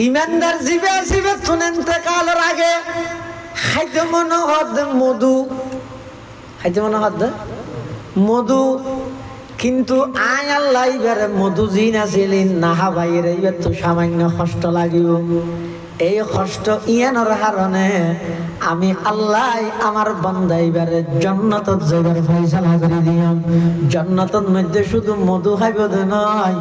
ইমানদার জিবে জিবে শুনেন কালের আগে খাইতে মনে হদ মধু, খাইতে মনে হদ মধু, কিন্তু আয় আল্লাহ এবারে মধু জিন আসিলেন নাহা বাইরে এবার তো সামান্য কষ্ট লাগিব। এই কষ্ট ইয়ানোর কারণে আমি আল্লাহ আমার বান্দা এবারে জান্নাতত যাইবার ফয়সালা করে দিলাম। জান্নাতের মধ্যে শুধু মধু খাইব নয়,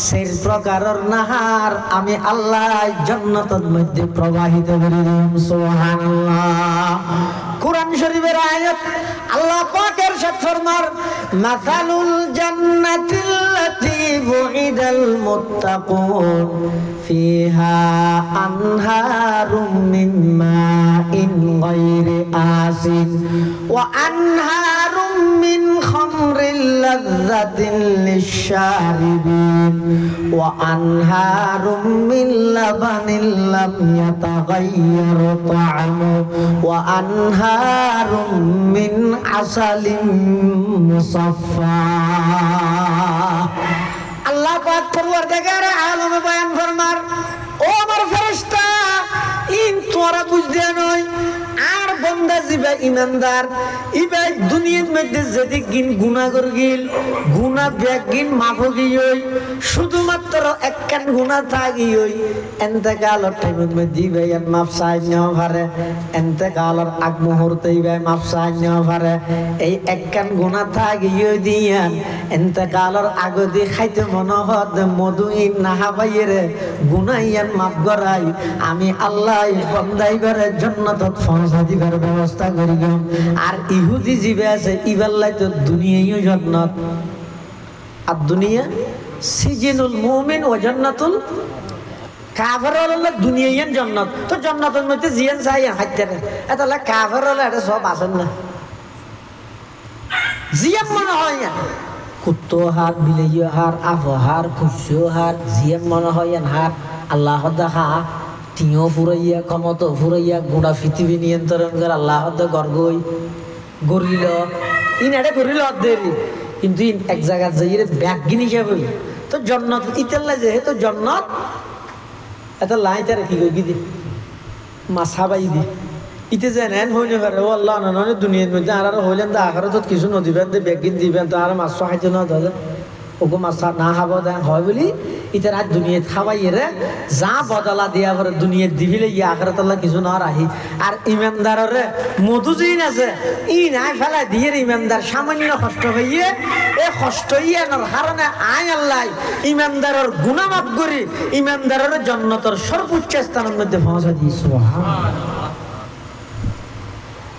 সেই প্রকারের নাহার আমি আল্লাহ জান্নাতের মধ্যে প্রবাহিত করে দিলাম। সুবহানাল্লাহ। কুরআন শরীফের আয়াত আল্লাহ পাকের সাথে ফরমার মাসালুল জান্নাতিল্লাতী বুইদাল মুত্তাকুন ফিহা আনহারুম মিন মাইন গায়রি আসিন ওয়া আনহারুম মিন খামরিল লাযযাতিন লিশ-শারিবিন ওয়া আনহারুম মিন লাবানিল লাম ইয়াতাগায়্যার তা'আমু ওয়া আনহারুম মিন আসালিম মুসাফফা। আল্লাহ পাক পরওয়ারদিগার আলম বয়ান ফরমার, ও আমার ফেরেশতা, ইন তোরা বুঝতে নয় আর বান্দা জিবা ইমানদার ইবাই দুনিয়ার মধ্যে যেদিক গিন গুনাহ করগিল গুনাহ ব্যাগিন মাফ গিয়ই, শুধুমাত্র একখান গুনাহ থাগিয়ই এন্তেকালের টাইমের মধ্যে ইবাই মাফ চাই নেওয়া পারে, এন্তেকালের আগ মুহূর্তে ইবাই মাফ চাই নেওয়া পারে। এই একখান গুনাহ থাগিয়ই দিয়ান এন্তেকালের আগে দিয়ে খাইতে মনে হদ মধু ইন নাহা বাইরে গুনাহ ইয়ান মাফ করাই আমি আল্লাহ বান্দা ইবারে জান্নাতত পৌঁছা দিবার ব্যবস্থা করি। আর ইহুদি জিবে আছে ইবাল্লাই তো দুনিয়ায়ও জান্নাত, আর দুনিয়া সিজিনুল মুমিন ও জান্নাতুল কাফের হলো দুনিয়ায়ও জান্নাত। তো জান্নাতের মধ্যে জিয়ান চাই হাইতে রে এতলা কাফের হলো এটা সব আসেন না জিয়াম মনে হয় না কুত্তো হার বিলেয় হার আফহার খুশিও হার জিয়াম মনে হয় হার আল্লাহ দেখা তিও ফুরাইয়া ক্ষমতা ফুরাইয়া গোড়া পৃথিবী নিয়ন্ত্রণ করে আল্লাহ গর্গই গরিল ইন এটা গরিল দেরি, কিন্তু ইন এক জায়গা যাই ব্যাগিন হিসাবে তো জন্নত ইতাল্লা যে তো জন্নত এত লাই তারা কি করি দি মাছাবাই দি ইতে যে নেন হইলে পারে ও আল্লাহ না দুনিয়ার মধ্যে আর হইলেন তো আখারে তো কিছু নদীবেন ব্যাগিন দিবেন তো আর মাছ খাইতে না দাদা ওকে মাছ না খাবো দেন হয় বলি ইতার আর দুনিয়াত খাওয়াই রে যা বদলা দিয়া পরে দুনিয়াত দিবিলে ইয়ে আখরাত আল্লাহ কিছু না রাহি। আর ইমানদারের মধু জিন আছে ই নাই ফেলা দিয়ে ইমানদার সামান্য কষ্ট হইয়ে এই কষ্ট ইয়ানোর কারণে আয় আল্লাহ ইমানদারের গুনাহ মাফ করি ইমানদারের জান্নাতের সর্বোচ্চ স্থানের মধ্যে পৌঁছা দিই। সুবহানাল্লাহ।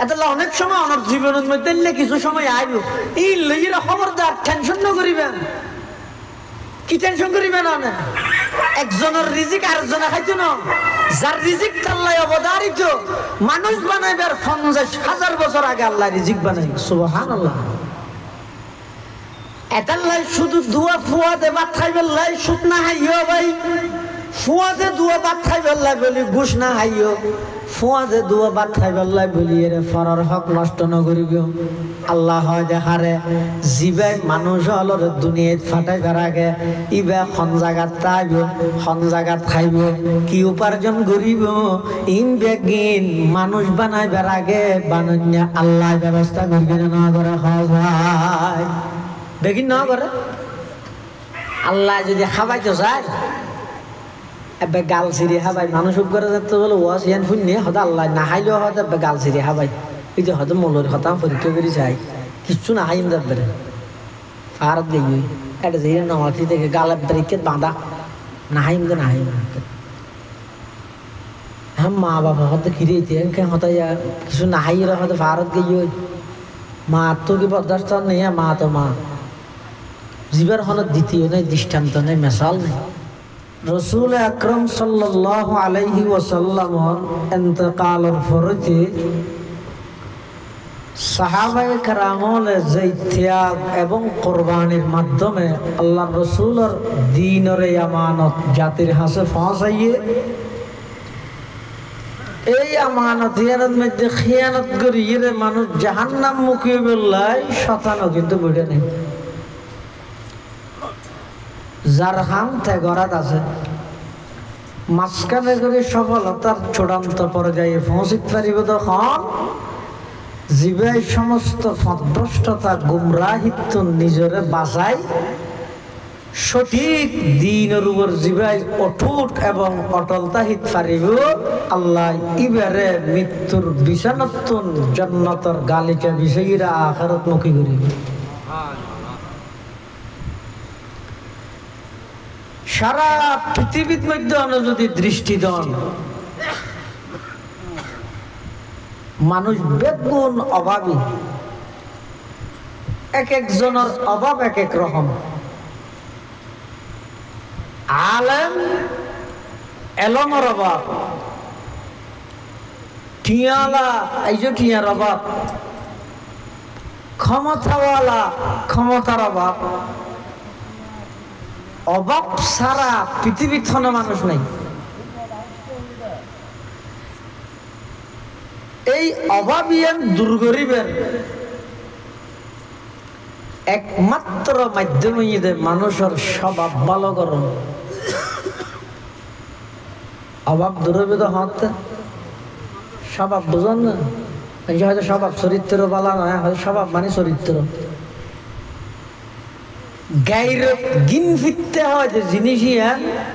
এতলা অনেক সময় আমার জীবনের মধ্যে কিছু সময় আইব এই লইয়ের খবরদার টেনশন না করিবেন। কি টেনশন করিবেন না, একজনের রিজিক আরেকজনে খাইতো না, যার রিজিক আল্লাহ অবধারিত মানুষ বানাইবার 50,000 বছর আগে আল্লাহ রিজিক বানাই। সুবহানাল্লাহ। এটাল্লাই শুধু দুয়া ফুয়াতে ভাত খাইবার লাই সুদ না হাইও ভাই, ফুয়াতে দুয়া ভাত খাইবার লাই বলি ঘুষ না হাইও, ফুয়াতে দুয়া ভাত খাইবার লাই বলি এর ফরার হক নষ্ট না করিব। আল্লাহ হয় দেখারে জিবাই মানুষ হলর দুনিয়াত ফাটাইবার আগে ইবা খন জাগাত তাইব খন জাগাত খাইব কি উপার্জন করিব ইন বেগিন মানুষ বানাইবার আগে বানাইয়া আল্লাহ ব্যবস্থা করবে না করে হয় বেগিন না করে। আল্লাহ যদি খাবাইতে চায় এবার গাল সিঁড়ি খাবাই মানুষ করে যাতে বলে ওয়াশ ইয়ান শুনি হয়তো আল্লাহ না খাইলেও হয়তো এবার গাল সিঁড়ি খাবাই এই যে হয়তো মলের কথা পরীক্ষা করে চাই কিচ্ছু না খাইম যাবে আর দেখবি এটা যে নমাতি থেকে গালের পরীক্ষা বাঁধা না খাইম তো না খাইম হ্যাঁ মা বাবা হয়তো খিরে হয়তো কিছু না খাইলে হয়তো ভারত গিয়ে মা তো কি বরদাস্ত নেই মা তো মা জীবের হল দ্বিতীয় নেই দৃষ্টান্ত নেই মেশাল নেই। রসুল আকরম সাল্লাল্লাহু আলাইহি ওয়াসাল্লাম ইন্তেকালের পরেতে সাহাবায়ে কেরামের যে ত্যাগ এবং কোরবানির মাধ্যমে আল্লাহ রসুলের দ্বীনের আমানত জাতির হাতে পৌঁছাইয়ে এই আমানত ইয়ানের মধ্যে খিয়ানত করিয়ে মানুষ জাহান্নাম মুখী বললাই শতানো কিন্তু বুঝে নেই। যার হাম তে গরাত আছে মাঝখানে করে সফলতার চূড়ান্ত পর্যায়ে পৌঁছিতে পারিব তখন জীবে সমস্ত পথভ্রষ্টতা গুমরাহিত্ব নিজরে বাঁচাই সঠিক দিনের উপর জীবাই অটুট এবং অটলতা হিত পারিব আল্লাহ ইবারে মৃত্যুর বিছানাতুন জান্নাতের গালিকা বিষয়ীরা আখিরাত মুখী করিব। সারা পৃথিবীর মধ্যে যদি দৃষ্টি দেন মানুষ বেগুন অভাবী, এক একজনের অভাব এক এক রকম। আলেম এলমের অভাব, টিয়ালা এই যে টিয়ার অভাব, ক্ষমতাওয়ালা ক্ষমতার অভাব। অভাব সারা পৃথিবীর থনে মানুষ নাই। এই অভাবিয়ান দুর্গরিবের একমাত্র মাধ্যম মানুষের স্বভাব ভালো করুন। অভাব দুর্বিধ হতে স্বভাব বুঝন না, হয়তো স্বভাব চরিত্র বলা নয়, হয়তো স্বভাব মানে চরিত্র। গাইরত গিন ফিরতে হয় যে জিনিসই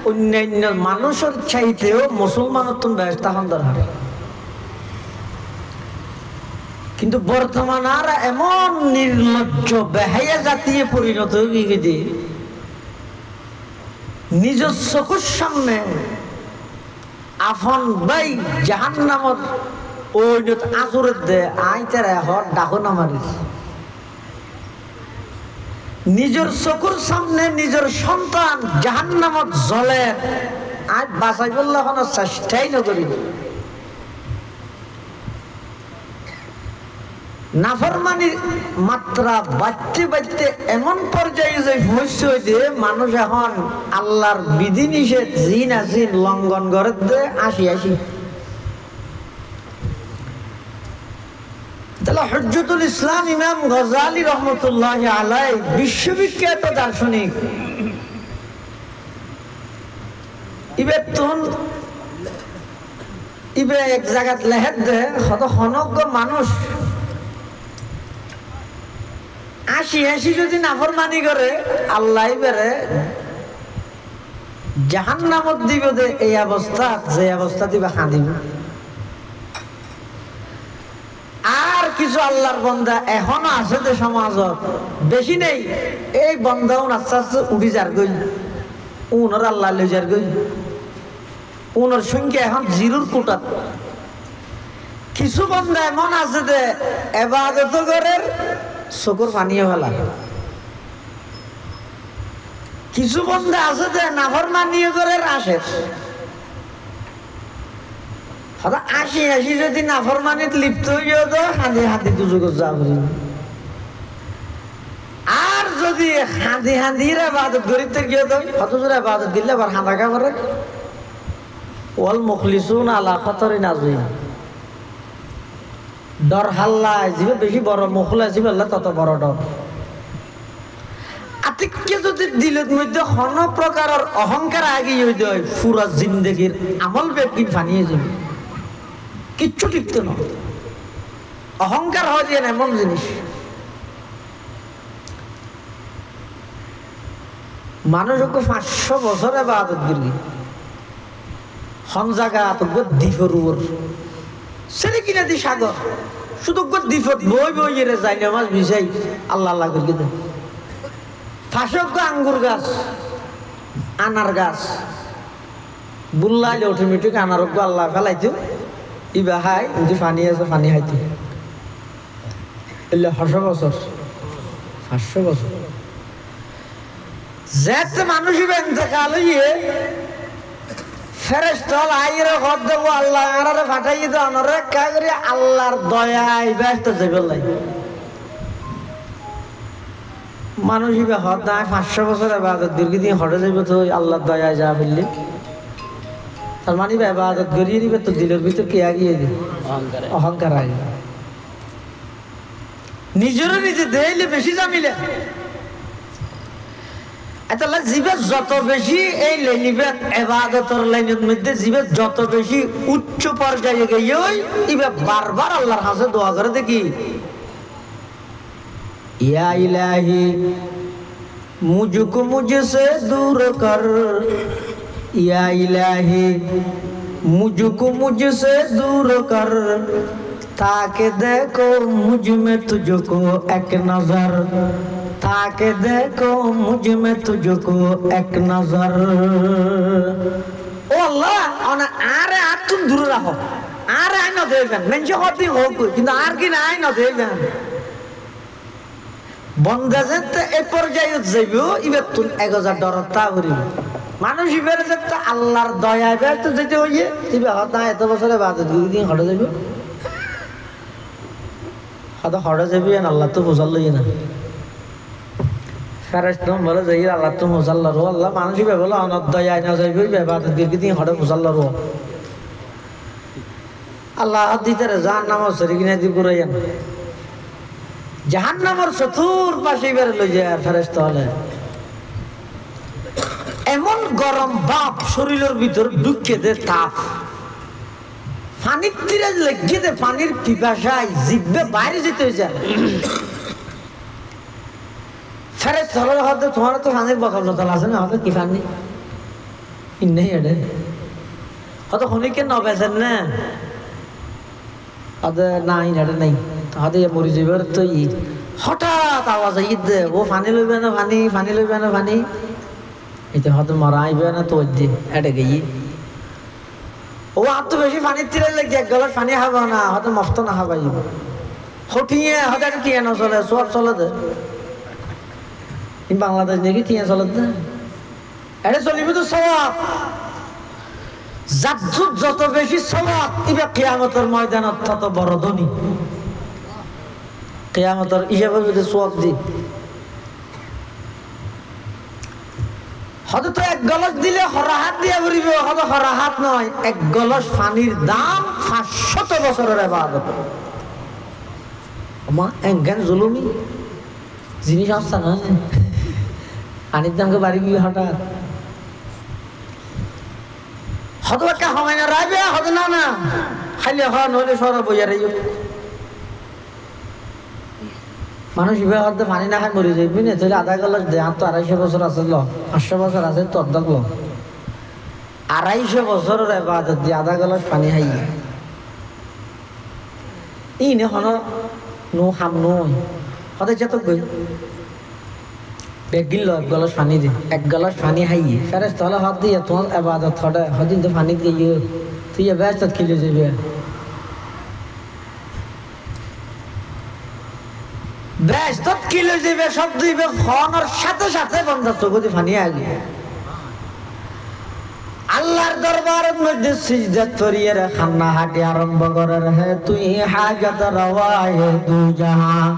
অন্যান্য মানুষের চাইতেও মুসলমানের তো ব্যবস্থা হন দরকার। কিন্তু বর্তমান আর এমন নির্লজ্জ বেহায়া জাতীয় পরিণত হয়ে গেছে, নিজের চোখের সামনে আফন ভাই জাহান্নামত ওই আজুরের দে আইতার হট ডাকো না মারিস। নিজের চোখের সামনে নিজের সন্তান জাহান্নামত জ্বলে, আজ বাঁচাই বললে কোনো চেষ্টাই নকরি। নাফরমানির মাত্রা বাড়তে বাড়তে এমন পর্যায়ে যে পৌঁছে যে মানুষ এখন আল্লাহর বিধিনিষেধ জিন আসিন লঙ্ঘন করে দে আসি। তাহলে হজ্জতুল ইসলাম ইমাম গজালি রহমতুল্লাহ আলাই বিশ্ববিখ্যাত দার্শনিক, ইবে এক জায়গাত লেহের দে কত হনজ্ঞ মানুষ আসি যদি নাফরমানি করে আল্লাহ বেড়ে জাহান্নামত দিব দে। এই অবস্থা যে অবস্থা দিবে হাঁদিব। আর কিছু আল্লাহর বন্দা এখনো আছে যে সমাজত, বেশি নেই, এই বন্দা আস্তে আস্তে উঠি যার গই, উনর আল্লাহ লই যার গই, উনর সংখ্যা এখন জিরোর কোটাত। কিছু বন্দা এমন আছে যে এবাদত করে চকুর পানিও ফেলা। কিছু বন্ধু আছে যে নাফরমানিও করে আসে। আসি যদি নাফরমানিত লিপ্ত হইয়া তো হাঁদি দুজুগত যাব। আর যদি হাঁদির আবাদত গরিবতে গিয়ে তো কত জোরে আবাদত দিলে আবার হাঁদাকা করে। ওয়াল মুখলিসুন আলা খতরি নাজুই, ডর হাল্লা আসবে বেশি বড় মুখল আসবে আল্লাহ তত বড় ডর। আতিককে যদি দিলের মধ্যে কোনো প্রকারের অহংকার আগিয়ে হইতে হয়, পুরা জিন্দগির আমল ব্যক্তি বানিয়ে যাবে, কিচ্ছু টিকতো না। অহংকার হয় যে এমন জিনিস, মানুষকে 500 বছরে বাদত দিলি হন জায়গা দ্বীপের উপর ছেলে কিনা দি সাগর শুধু দ্বীপত বই রে যাই না মাছ ভিসাই আল্লাহ আল্লাহ করে দেন। ফাঁসজ্ঞ আঙ্গুর গাছ, আনার গাছ বুল্লাইলে অটোমেটিক আনারজ্ঞ আল্লাহ ফেলাইতো ইবা হাই কিন্তু পানি আছে পানি হাইতো। এলে 500 বছর যেতে মানুষ ইন্তেকাল হইয়ে ফেরেশতা আইরে ঘর দেবো আল্লাহ আনারে ফাটাইয়ে তো আনারে কা করে আল্লাহর দয়ায় ব্যস্ত যাবে লাই মানুষ ইবে হর দায় 500 বছর ইবাদত দীর্ঘদিন হরে যাবে তো আল্লাহর দয়ায় যা বললি তার মানে ইবাদত করিয়ে দিবে তো দিলের ভিতর কে আগিয়ে দিবে অহংকার আগে নিজেরও নিজে দেইলে বেশি জামিলে। তাহলে জীবে যত বেশি এই লাইনিবে ইবাদতের লাইনের মধ্যে জীবে যত বেশি উচ্চ পর্যায়ে গিয়ে ইবে বারবার আল্লাহর কাছে দোয়া করে দেখি, ইয়া ইলাহি মুঝকো মুঝসে দূর কর, ইয়া ইলাহি मुझको मुझसे दूर कर, ताकि देखो मुझ में तुझको एक नजर, ताकि देखो मुझ में तुझको एक नजर। ओ अल्लाह अना आरे आर तुम दूर रहो, आरे आइ न देबेन मेंजे होती हो কিন্তু আর কি না আই ন দেবেন বন্ধা যেতে এ পর্যায়ে যাইবো ইবে তুই 1000 ডরতা করিব মানুষ ইবের যেতে আল্লাহর দয়া বের তো যেতে হইয়ে ইবে হতা এত বছরে বাদ দুই দিন হড়ে যাইবো হতা হড়ে যাবি না আল্লাহ তো বুঝাল লই না ফেরেশতা বলে যাই আল্লাহ তো বুঝাল রো আল্লাহ মানুষ ইবে বলে অনদ দয়া না যাইবো ইবে বাদ দুই দিন হড়ে বুঝাল রো আল্লাহ দিতে জাহান্নাম সরি কিনে দি পুরাইয়া জাহান্নামের চতুর পাশে বের লই যায় ফেরেশতা হলে এমন গরম বাপ শরীরের ভিতর ঢুকে দে তাপ পানির তীরে লেগে দে পানির পিপাসায় জিভে বাইরে যেতে যায় ফেরেশতা হলে হয়তো তোমার তো পানির বোতল বোতল আছে না হয়তো কি পানি নেই এডে হয়তো খনিকে নবেছেন না হয়তো নাই এডে নাই হয়তো মরি যাবার তো হঠাৎ আওয়াজ ঈদ ও পানি লইবে না পানি পানি লইবে না পানি এটা হয়তো মারা আইবে না তো দি এডে গিয়ে ও আর তো বেশি পানির তীরে লেগে এক গলাস পানি খাবো না হয়তো মস্ত না খাবাই হঠিয়ে হয়তো কি এনে চলে সব চলে দে বাংলাদেশ নাকি টিয়া চলে দে এটা চলিবে তো সওয়াব জাজ্জুদ যত বেশি সওয়াব ইবে কিয়ামতের ময়দানত তত বড় ধনী কিয়ামতের হিসাবে যদি সওয়াব দি হয়তো তো এক গলস দিলে হরাহাত দিয়ে ভরিব হয়তো হরাহাত নয় এক গলস পানির দাম 500 বছরের ইবাদত আমা এঙ্গান জুলুমি জিনিস আসছে না পানির দামকে বাড়ি গিয়ে হঠাৎ হয়তো একটা সময় না রাইবে হয়তো না না খাইলে হওয়া নহলে সরা বইয়া রাইব মানুষ ইবে হয়তো পানি না খাই মরে যাইবি না তাহলে আধা গলাস দে আর তো 250 বছর আছে ল 500 বছর আছে তো অর্ধেক ল 250 বছরের ইবাদত দিয়ে আধা গলাস পানি খাই ইনে হন নো হাম নয় হয়তো যত গই বেগিল ল এক গলাস পানি দে এক গলাস পানি খাই ফেরেশতা হলে হাত দিয়ে তোমার ইবাদত থড়ে হদিন তো পানি দিয়ে তুই ব্যস্ত খেলে যাবে ব্যস্ত কিলো যাবে সব দিবে খাওয়ানোর সাথে সাথে বন্ধ চোখে পানি আগে আল্লাহর দরবারের মধ্যে সিজদা করিয়ে খান্না হাঁটি আরম্ভ করে হে তুই হাজত রওয়ায়ে দু জাহান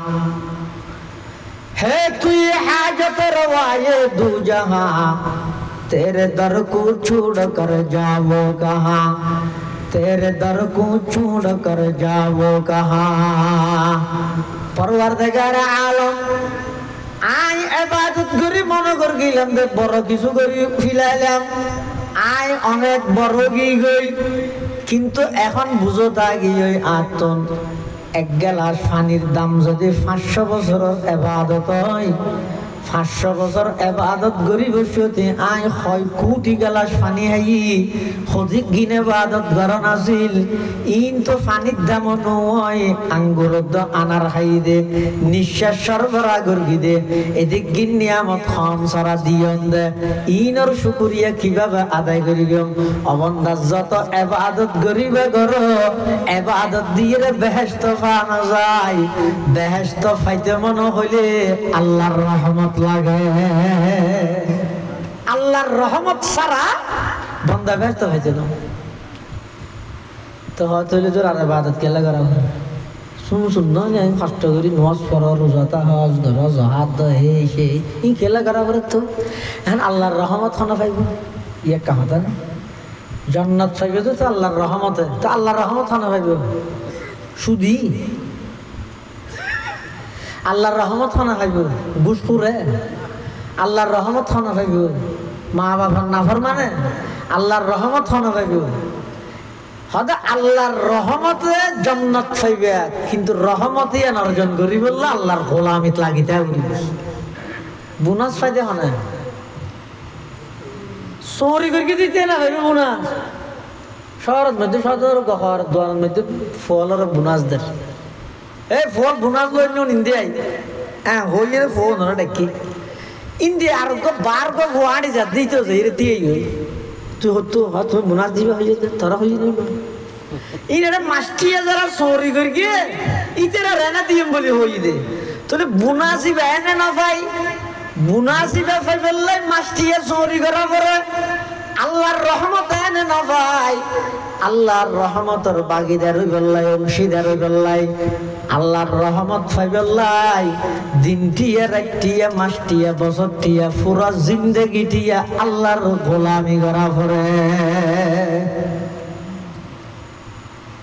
है तुई हाजत रवाए दू जहां तेरे दर को छोड़ कर जाओ कहां तेरे दर को छोड़ कर जाओ कहां परवरदिगार आलम आय इबादत करी মনে কর গেলাম দে বড় কিছু করি ফিলাইলাম আয় অনেক বড় গই কিন্তু এখন বুঝো তা গিয়ে আতন এক গ্লাস পানির দাম যদি 500 বছরের ইবাদত হয় 500 বছর ইবাদত গরিব সতে আয় হয় কোটি গ্লাস পানি হাই খোদি গিনে ইবাদত গরন আসিল ইন তো পানির দাম নয় আঙ্গুর দ আনার খাই দে নিঃশ্বাস সরবরাহ করি দে এদিক গিন নিয়ামত খাম সারা দিয়ন দে ইনর শুকরিয়া কিভাবে আদায় করিব অবন্দা যত ইবাদত গরিবে করো ইবাদত দিয়ে বেহেশত পাওয়া যায় বেহেশত পাইতে মন হইলে আল্লাহর রহমত লাগে আল্লাহর রহমত ছাড়া বান্দা ব্যস্ত হয়েছে না তো হয়তো তোর আর ইবাদত কেলা করা শুন না আমি কষ্ট করি নামাজ পড়ো রোজা হজ ধরো জাহাদ দ হে সে ই কেলা করা করে তো এখন আল্লাহর রহমত খানা পাইব ইয়ে কাহাতা না জান্নাত পাইবে তো আল্লাহর রহমতে তো আল্লাহর রহমত খানা পাইব সুদি আল্লাহর রহমত খানা খাইব বুঝপুরে আল্লাহর রহমত হন পাইব মা বাবার নাফর মানে আল্লাহর রহমত হন পাইব হয়তো আল্লাহর রহমতে জান্নাত পাইবে কিন্তু রহমতই অর্জন করি বললে আল্লাহর গোলামিত লাগিতে হবে বোনাস পাইতে হয় চোরি করে দিতে না ভাইবে বোনাস শহরের মধ্যে সদর ঘর দোয়ারের মধ্যে ফলের বোনাস দেয় এই ফল বোনাস লই নিন্দে হ্যাঁ হইলে ফোন ওরা ডাকি ইন্দি আর বার গো ওয়াড়ি যা দিতে যে দিয়ে তুই হতো তুমি বোনাস দিবে হয়ে যেতে তোরা হয়ে যাবে ইনারা মাস্টিয়া যারা চোরি করে গিয়ে ইতেরা রেনা দিয়ে বলে হয়ে দে তোরে বোনাসই বেনে না ভাই বোনাসই বেফাই বললাই মাস্টিয়া চোরি করা পরে আল্লাহর রহমত এনে না ভাই আল্লাহর রহমতের বাগিদার হই বললাই অংশীদার হই বললাই আল্লাহর রহমত পাই বললাই দিনটিয়া রাতটিয়া মাসটিয়া বছরটিয়া পুরা জিন্দেগিটিয়া আল্লাহর গোলামি করা পরে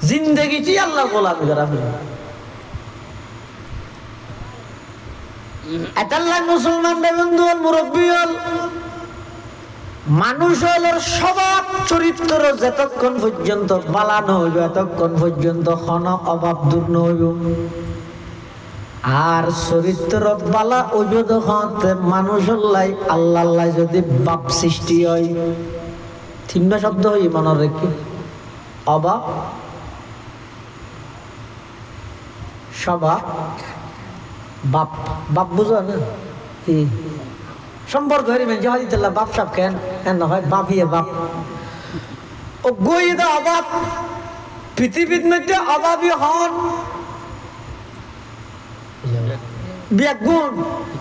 জিন্দেগিটি আল্লাহর গোলামি করা পরে এটাল্লাই মুসলমান বন্ধু মুরব্বী হল মানুষ হল স্বভাব চরিত্র যতক্ষণ পর্যন্ত বালানো হইব এতক্ষণ পর্যন্ত কোন অভাব দূর নহইব আর চরিত্র বালা হইব তখন মানুষের লাই আল্লাহ লাই যদি বাপ সৃষ্টি হয় তিনটা শব্দ হই মনে রেখে অভাব স্বভাব বাপ বাপ বুঝো না কি সম্পর্ক হরি মেন জহাদি তেলা বাপ সাপ কেন এন হয় বাপিয়ে বাপ ও গইদা অভাব পৃথিবীর মধ্যে অভাবী হন ব্যাগুণ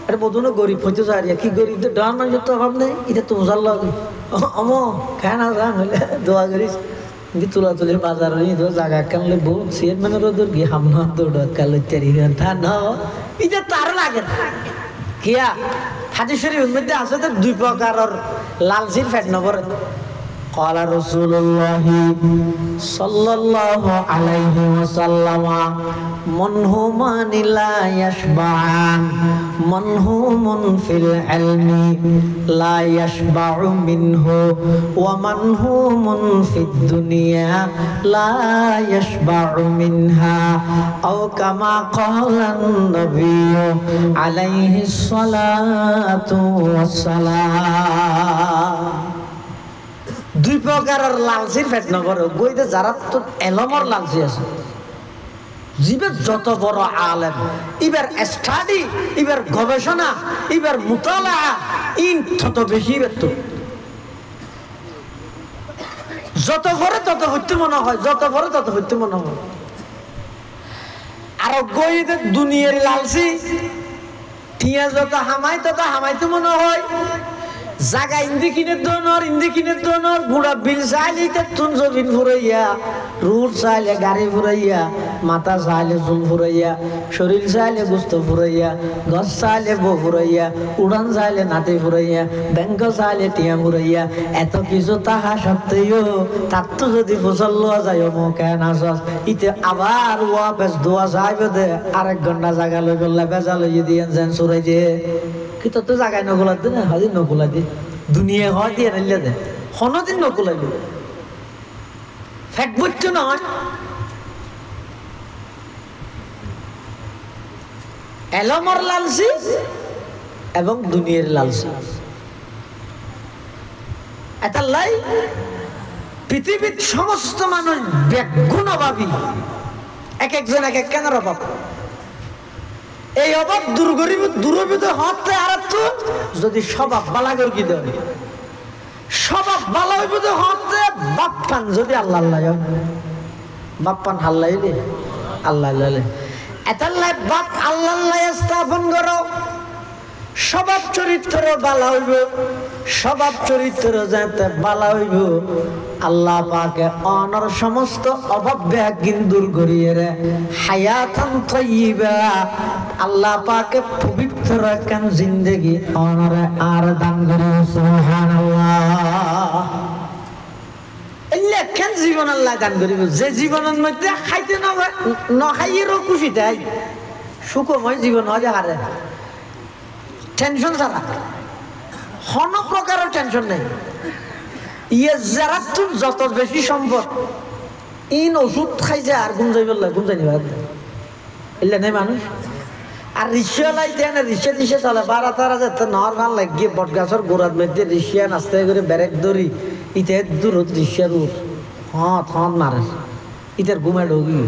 আরে বদুনো গরিব হইতে যায় কি গরিব তো ডান না যত অভাব নেই এটা তো বোঝার লাগে আমো খায় না যা হলে দোয়া করিস কিন্তু তুলা তুলি বাজার নিয়ে তো জায়গা কানলে বহুত সিয়ের মানে রোদর গিয়ে হামনা দৌড় কালো তেরি ঘন্টা না এটা তার লাগে না কিয়া হাদিস শরীফের মধ্যে আছে তো দুই প্রকারের লালচির ফ্যাট নগর قال رسول الله صلى الله عليه وسلم منهومان لا يشبعان منهوم في العلم لا يشبع منه ومنهوم في الدنيا لا يشبع منها أو كما قال النبي عليه الصلاة والسلام দুই প্রকারের লালচির পেট নগর গইতে যারা তো এলমর লালচি আছে জীবে যত বড় আলেম এবার স্টাডি এবার গবেষণা এবার মুতালা ইন তত বেশি বেত যত ভরে তত হইতে মনে হয় যত ভরে তত হইতে মনে হয় আর গইতে দুনিয়ার লালচি টিয়া যত হামাই তত হামাইতে মনে হয় জায়গা ইন্দি কিনে দোনর বুড়া বিল চাইলে তুন জবিন ফুরাইয়া রুট চাইলে গাড়ি ফুরাইয়া মাথা চাইলে চুল ফুরাইয়া শরীর চাইলে গোস্ত ফুরাইয়া গছ চাইলে বউ ফুরাইয়া উড়ান চাইলে নাতি ফুরাইয়া ব্যাংক চাইলে টিয়া ফুরাইয়া এত কিছু তাহা সত্ত্বেও তার তো যদি ফসল লওয়া যায় মুখে নাচস ইতে আবার ওয়া বেশ দোয়া চাইবে দে আরেক ঘন্টা জায়গা লই গেলে বেজা লই দিয়ে যেন চুরাই দিয়ে কি তো জায়গায় নগুলা দে না হাজির নগুলা দি দুনিয়া হয় দিয়ে নিলে দে কোনদিন নগুলাই ফ্যাট বুঝছো নয় এলমর লালসি এবং দুনিয়ার লালসি এটা লাই পৃথিবীর সমস্ত মানুষ ব্যাগুণ অভাবী এক একজন এক এক কেন অভাব এই অভাব দূরবিদ হতে আর যদি স্বভাব বালা গর্গিত স্বভাব বালা হইব হতে বাপ্পান যদি আল্লাহ বাপ্পান হাল্লাইলে আল্লাহ এটাল্লাই বাপ আল্লাহ স্থাপন করো স্বভাব চরিত্র বালা হইব স্বভাব চরিত্র যাতে বালা হইব আল্লাহ পাকে অনর সমস্ত অভাব ব্যাগিন দূর করিয়ে রে হায়াতান তাইয়্যিবা আল্লাহ পাকে পবিত্র রাখেন জিন্দেগি অনরে আর দান করে সুবহানাল্লাহ এল্লা কেন জীবন আল্লাহ দান করিব যে জীবনের মধ্যে খাইতে না খাইয়েরও খুশি দেয় সুখময় জীবন হয় হারে টেনশন ছাড়া কোনো প্রকারের টেনশন নেই। ইয়ে যারা তুই যত বেশি সম্পদ ইন ওষুধ খাইছে আর গুম যাই বললে গুম জানি ভাত এলে নেই মানুষ। আর রিক্সাওয়ালাই দেন রিক্সা দিশে চলে 12-13 যেতে নহর ভাল লাগিয়ে বট গাছের গোড়াত মেঘে রিক্সা নাস্তে করে ব্যারেক ধরি ইতে দূর রিক্সার উঠ হত মারে ইতের ঘুমে ঢুকি।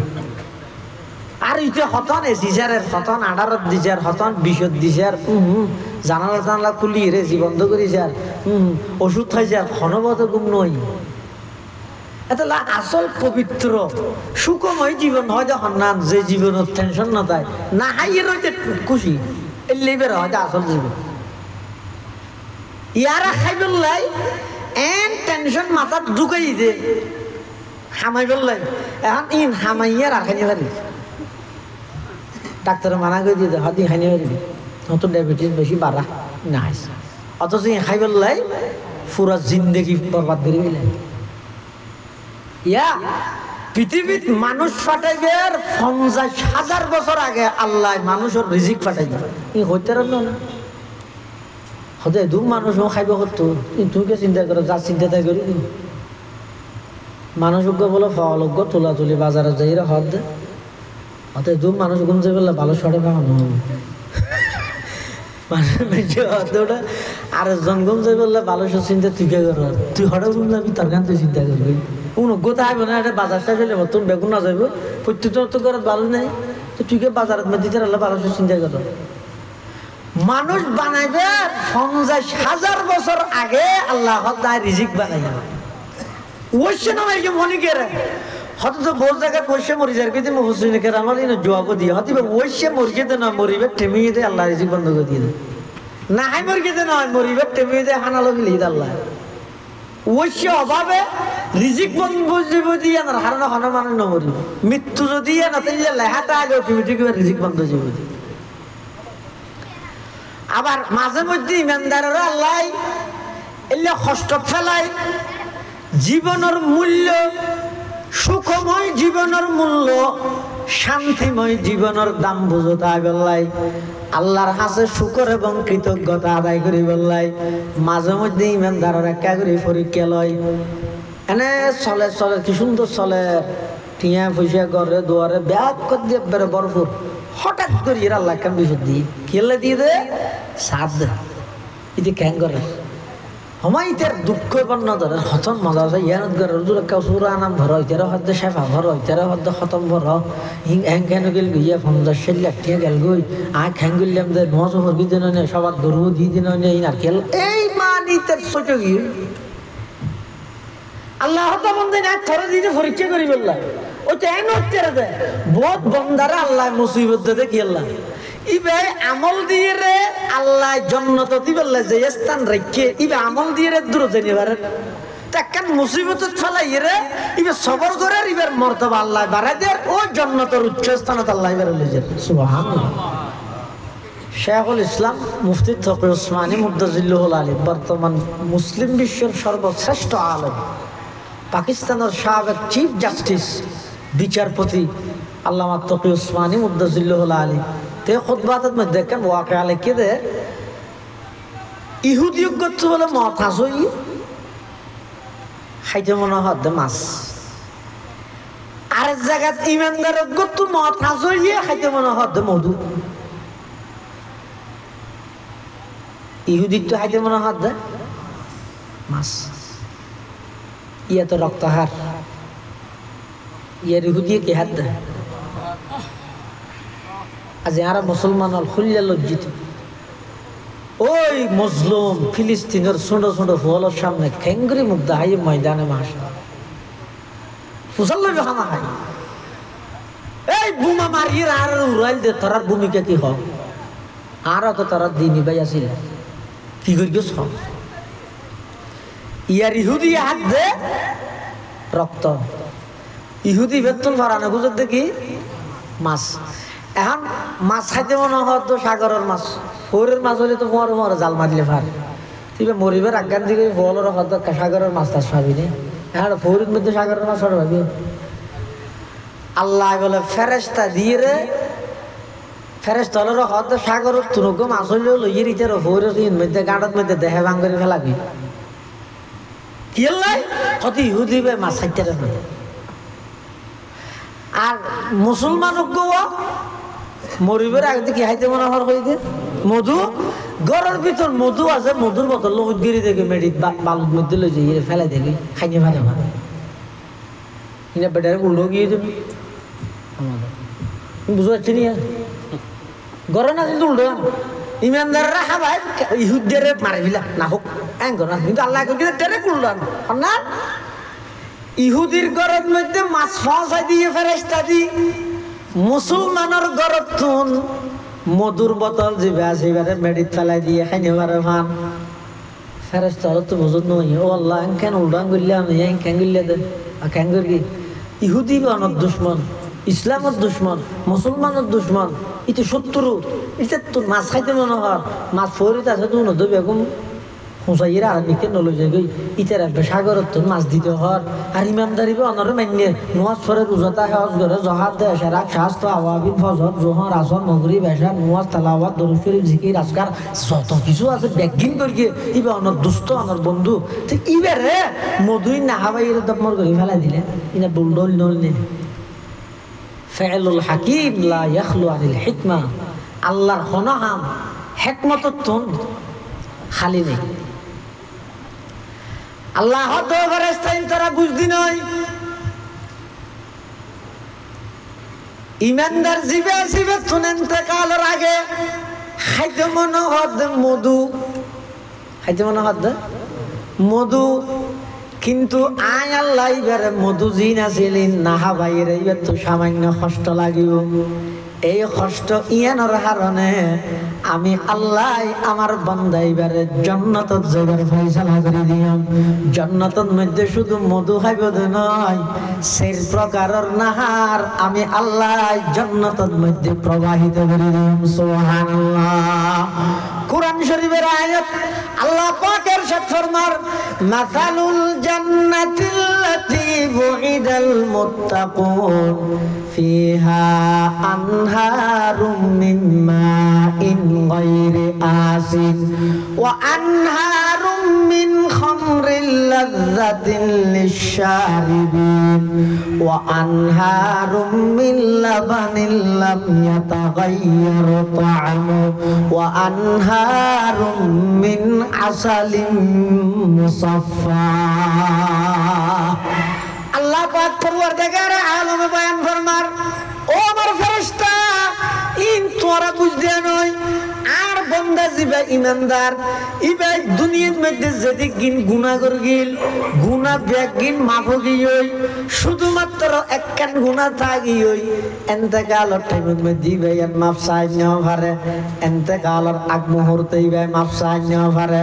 আর ইতে হতন এসিসারের হতন 18 দিছার হতন 20 দিছার জানালা জানালা খুলি রেজি বন্ধ করিছে আর ওষুধ খাইছে আর ক্ষণবত ঘুম নই। এটা আসল পবিত্র সুখময় জীবন হয় যখন না যে জীবনের টেনশন না তাই না হাইয়ের হইতে খুশি এলেই বের হয় আসল জীবন। ইয়ারা খাই বললাই এন টেনশন মাথা ঢুকাই দে হামাই বললাই এখন ইন হামাইয়ার আর খাইতে পারি ডাক্তারে মানা করে দিয়ে হাতি খাইনি পারবি তো ডায়াবেটিস বেশি বাড়া না অথচ খাই বললাই পুরা জিন্দগি বরবাদ করে দিলাই। ইয়া পৃথিবীত মানুষ ফাটাইবে 50,000 বছর আগে আল্লাহ মানুষের রিজিক ফাটাইবে ই হইতে না হতে দু মানুষ খাইব করতো তুইকে চিন্তা করো যা চিন্তা তাই করি মানুষজ্ঞ বলে ফলজ্ঞ তোলা তুলি বাজারে যাই হদ দে হতে দু মানুষ গুম যাই বললে ভালো সরে পাওয়ানো হবে ওটা আর জন গুম যাই বললে ভালো চিন্তা তুই কে কর তুই হঠাৎ গুম যাবি তার গান তুই চিন্তা করবি উনজ্ঞতা আইব না এটা বাজার সাইড হলে তোর বেগুন না যাইব প্রত্যেকটা তো ঘর ভালো নাই তো তুই কে বাজারের মধ্যে দিতে পারলে ভালো চিন্তা কর। মানুষ বানাইবে 50,000 বছর আগে আল্লাহ তাই রিজিক বানাইবে ওইসে না এই যে মনে করে হয়তো তো বহু জায়গায় পয়সা মরি যার কিন্তু হুসেন করে আমার জবাব দিয়ে হয়তো ওইসে মরিয়ে দে না মরিবে টেমিয়ে দে আল্লাহ রিজিক বন্ধ করে দিয়ে না হাই মরিয়ে দে না মরিবে টেমিয়ে দে হানালো বিলিয়ে দে আল্লাহ ওইসে অভাবে রিজিক বন্ধ দিয়ে না হারানো হানো মানুষ না মরিবে মৃত্যু যদি না তাইলে লেহাটা আগে অটোমেটিক রিজিক বন্ধ জীবন। আবার মাঝে মধ্যে ইমানদারেরা আল্লাহ এলে কষ্ট ফেলায় জীবনের মূল্য সুখময় জীবনের মূল্য শান্তিময় জীবনের দাম বুঝো তাই বললাই আল্লাহর কাছে শুকর এবং কৃতজ্ঞতা আদায় করি বললাই মাঝে মধ্যে ইমানদারের একা করে পরীক্ষা লয় এনে চলে চলে কি সুন্দর চলে টিয়া পয়সা করে দুয়ারে ব্যাগ করে দিয়ে বেড়ে বরফুর হঠাৎ করে এর আল্লাহ কেন বিপদ দিয়ে খেলে দিয়ে দে সাথ দে এটি ক্যাং করে হমাইতের দুঃখ বর্ণ ধরে হতন মজা আছে ইয়ানত ঘর রুজুর কাউসুরা নাম ভর ইতারা হদ্দে শেফা ভর ইতারা হদ্দে খতম ভর হিং হ্যাং কেন গেল গিয়া 50 লাখ টাকা গেল গই আ খ্যাং গিলাম দে নজ হর কি দিন নে সবার দরু দি দিন নে ইনার খেল এই মানিতের ছোট কি আল্লাহ তো বন্ধে না থরে দিতে পরীক্ষা করি বললা ও তো এন হচ্ছে রে বহুত বন্দারা আল্লাহ মুসিবত দে কি আল্লাহ ইবে আমল দিয়ে রে আল্লাহ জান্নাত দিবেল্লা যে স্থান রেখে ইবে আমল দিয়ে রে দূর জানি পারে তাকান মুসিবত ফলাই রে ইবে সবর করে ইবের মর্তবা আল্লাহ বাড়ায় দেয় ও জান্নাতের উচ্চ স্থানত আল্লাহ ইবে লয়ে যায় সুবহানাল্লাহ। শেখুল ইসলাম মুফতি তকি উসমানী মুদ্দাজিল্লুহুল আলী বর্তমান মুসলিম বিশ্বের সর্বশ্রেষ্ঠ আলেম পাকিস্তানের সাবেক চিফ জাস্টিস বিচারপতি আল্লামা তকি উসমানী মুদ্দাজিল্লুহুল আলী তে খুতবাতের মধ্যে দেখেন ওয়াকিয়া লিখে দে ইহুদি গত বলে মত হাসই খাইতে মনে হদ মাছ আরেক জায়গায় ইমানদার গত মত হাসই খাইতে মনে হদ মধু ইহুদি তো খাইতে মনে হদ মাছ ইয়া তো রক্তহার ইয়ার ইহুদি কি হাত দেয় আজ আর মুসলমান খুললে লজ্জিত ওই মজলুম ফিলিস্তিনের ছোট ছোট ফলের সামনে খেঙ্গুরি মুগ্ধ হাই ময়দানে মাস ফুসাল হামা হাই এই বুমা মারিয়ে আর উড়াইল দে তোরার ভূমিকা কি হোক আর তো তোরা দিনই ভাই আসিল কি করিস ইয়ার ইহুদি হাত দে রক্ত ইহুদি বেতন ফারানো গুজর দেখি মাছ এখন মাছ খাইতে মনে হয় তো সাগরের মাছ ফোরের মাছ হলে তো মরে মরে জাল মারলে ফার তুই মরিবার আজ্ঞান দিকে বলের হয়তো সাগরের মাছ টাছ পাবি নি এখন ফোরের মধ্যে সাগরের মাছ হতে পাবি আল্লাহ বলে ফেরেস্তা দিয়ে রে ফেরেশতা হলো হদ সাগর তুনক মাছ হইলেও লইয়ের ইটার হইর মধ্যে গাঁড়ত মধ্যে দেহে ভাঙ করে ফেলাবি কি লাই কত ইহুদি বে মাছ খাইতে আর মুসলমান মরিবের আগে কি হাইতে মনে হওয়ার হয়ে দিয়ে মধু ঘরের ভিতর মধু আছে মধুর বোতল লোক গিরি দেখে মেডিট বালুর মধ্যে লই যাই ফেলে দেখি খাইতে পারে না কিনা বেটারে উল্টো গিয়ে দেবে বুঝতে পারছি নি ঘরে না কিন্তু উল্টো ইমানদাররা খাবাই ইহুদের মারিবিলা না হোক এন না কিন্তু আল্লাহ টেরে উল্টান না ইহুদির ঘরের মধ্যে মাছ ফাঁসাই দিয়ে ফেরেশতা দি মুসলমানের ঘরত তুন মধুর বোতল যে আছে এবারে মেডিট ফেলাই দিয়ে খাইনে পারে ভান ফেরেশতা তো বুঝত নই ও আল্লাহ কেন উল্টান করলাম কেন করলে দে কেন করি ইহুদি বানর দুশ্মন ইসলামের দুশ্মন মুসলমানের দুশ্মন ইতে শত্রু ইতে তোর মাছ খাইতে মনে হয় মাছ ফরিত আছে তুই নদী বেগম হুঁচাইয়ের আর নিতে নলে যাই ইতে রাখবে সাগরত তোর মাছ দিতে হর আর ইমানদারি অনরে মান্য নোয়াজ ফরে রোজাতা হেওয়াজ করে জহাদ দেয় সেরাক শাস্ত্র আওয়াবিন ফজর জোহর আসর নগরী বেশা নোয়াজ তালাওয়াত দরুদ শরীফ জিকির আজকার যত কিছু আছে ব্যাগিন করিয়ে ইবে অনর দুস্থ অনর বন্ধু ঠিক ইবারে মধুই না হাবাইয়ের দমর করে ফেলাই দিলে ইনা বুলডল নল নেই ফেলুল হাকিম লা ইয়াখলু আনিল হিকমা আল্লাহর হনহাম হিকমতত তুন খালি নেই আল্লাহ তো ফেরেশতাইন তারা বুঝদি নয় ইমানদার জিবে জিবে তুন ইন্তেকালের আগে খাইতে মনে হদ মধু খাইতে মনে হদ মধু কিন্তু আয় আল্লাহ এবারে মধু জিন আসিলেন নাহা বাইরে এবার তো সামান্য কষ্ট লাগিব এই কষ্ট ইয়ানোর কারণে আমি আল্লাহ আমার বান্দা এবারে জান্নাতত যাবার ফয়সালা করে দিলাম জান্নাতের মধ্যে শুধু মধু খাইব নয় সেই প্রকারের নাহার আমি আল্লাহ জান্নাতের মধ্যে প্রবাহিত করে দিলাম সুবহানাল্লাহ কুরআন শরীফের আয়াত আল্লাহ পাকের সাথে ফরমার মাসালুল জান্নাতিল্লাতী বুইদাল মুত্তাকুন ফিহা আনহারুম মিন মাইন গায়রি আসিন ওয়া আনহারুম মিন খামরিল লাযযাতিন লিশ-শারিবিন ওয়া আনহারুম মিন লাবানিল লাম ইয়াতাগায়্যার তা'আমু ওয়া আনহারুম মিন আসালিম মুসাফফা আল্লাহ পাক পরওয়ারদিগার আলম বয়ান ফরমার ও আমার ফেরেশতা ইন তোরা বুঝতে নয় আর বান্দা জিবা ইমানদার ইবা দুনিয়ার মধ্যে যদি গিন গুনাহ করে গিল গুনাহ বেগিন মাফ গিয়ই শুধুমাত্র একখান গুনাহ থাকি ইন্তেকালের টাইমের মধ্যে ভাইয়ান মাফ চাই নেওয়া পারে ইন্তেকালের আগ মুহূর্তে ভাই মাফ চাই নেওয়া পারে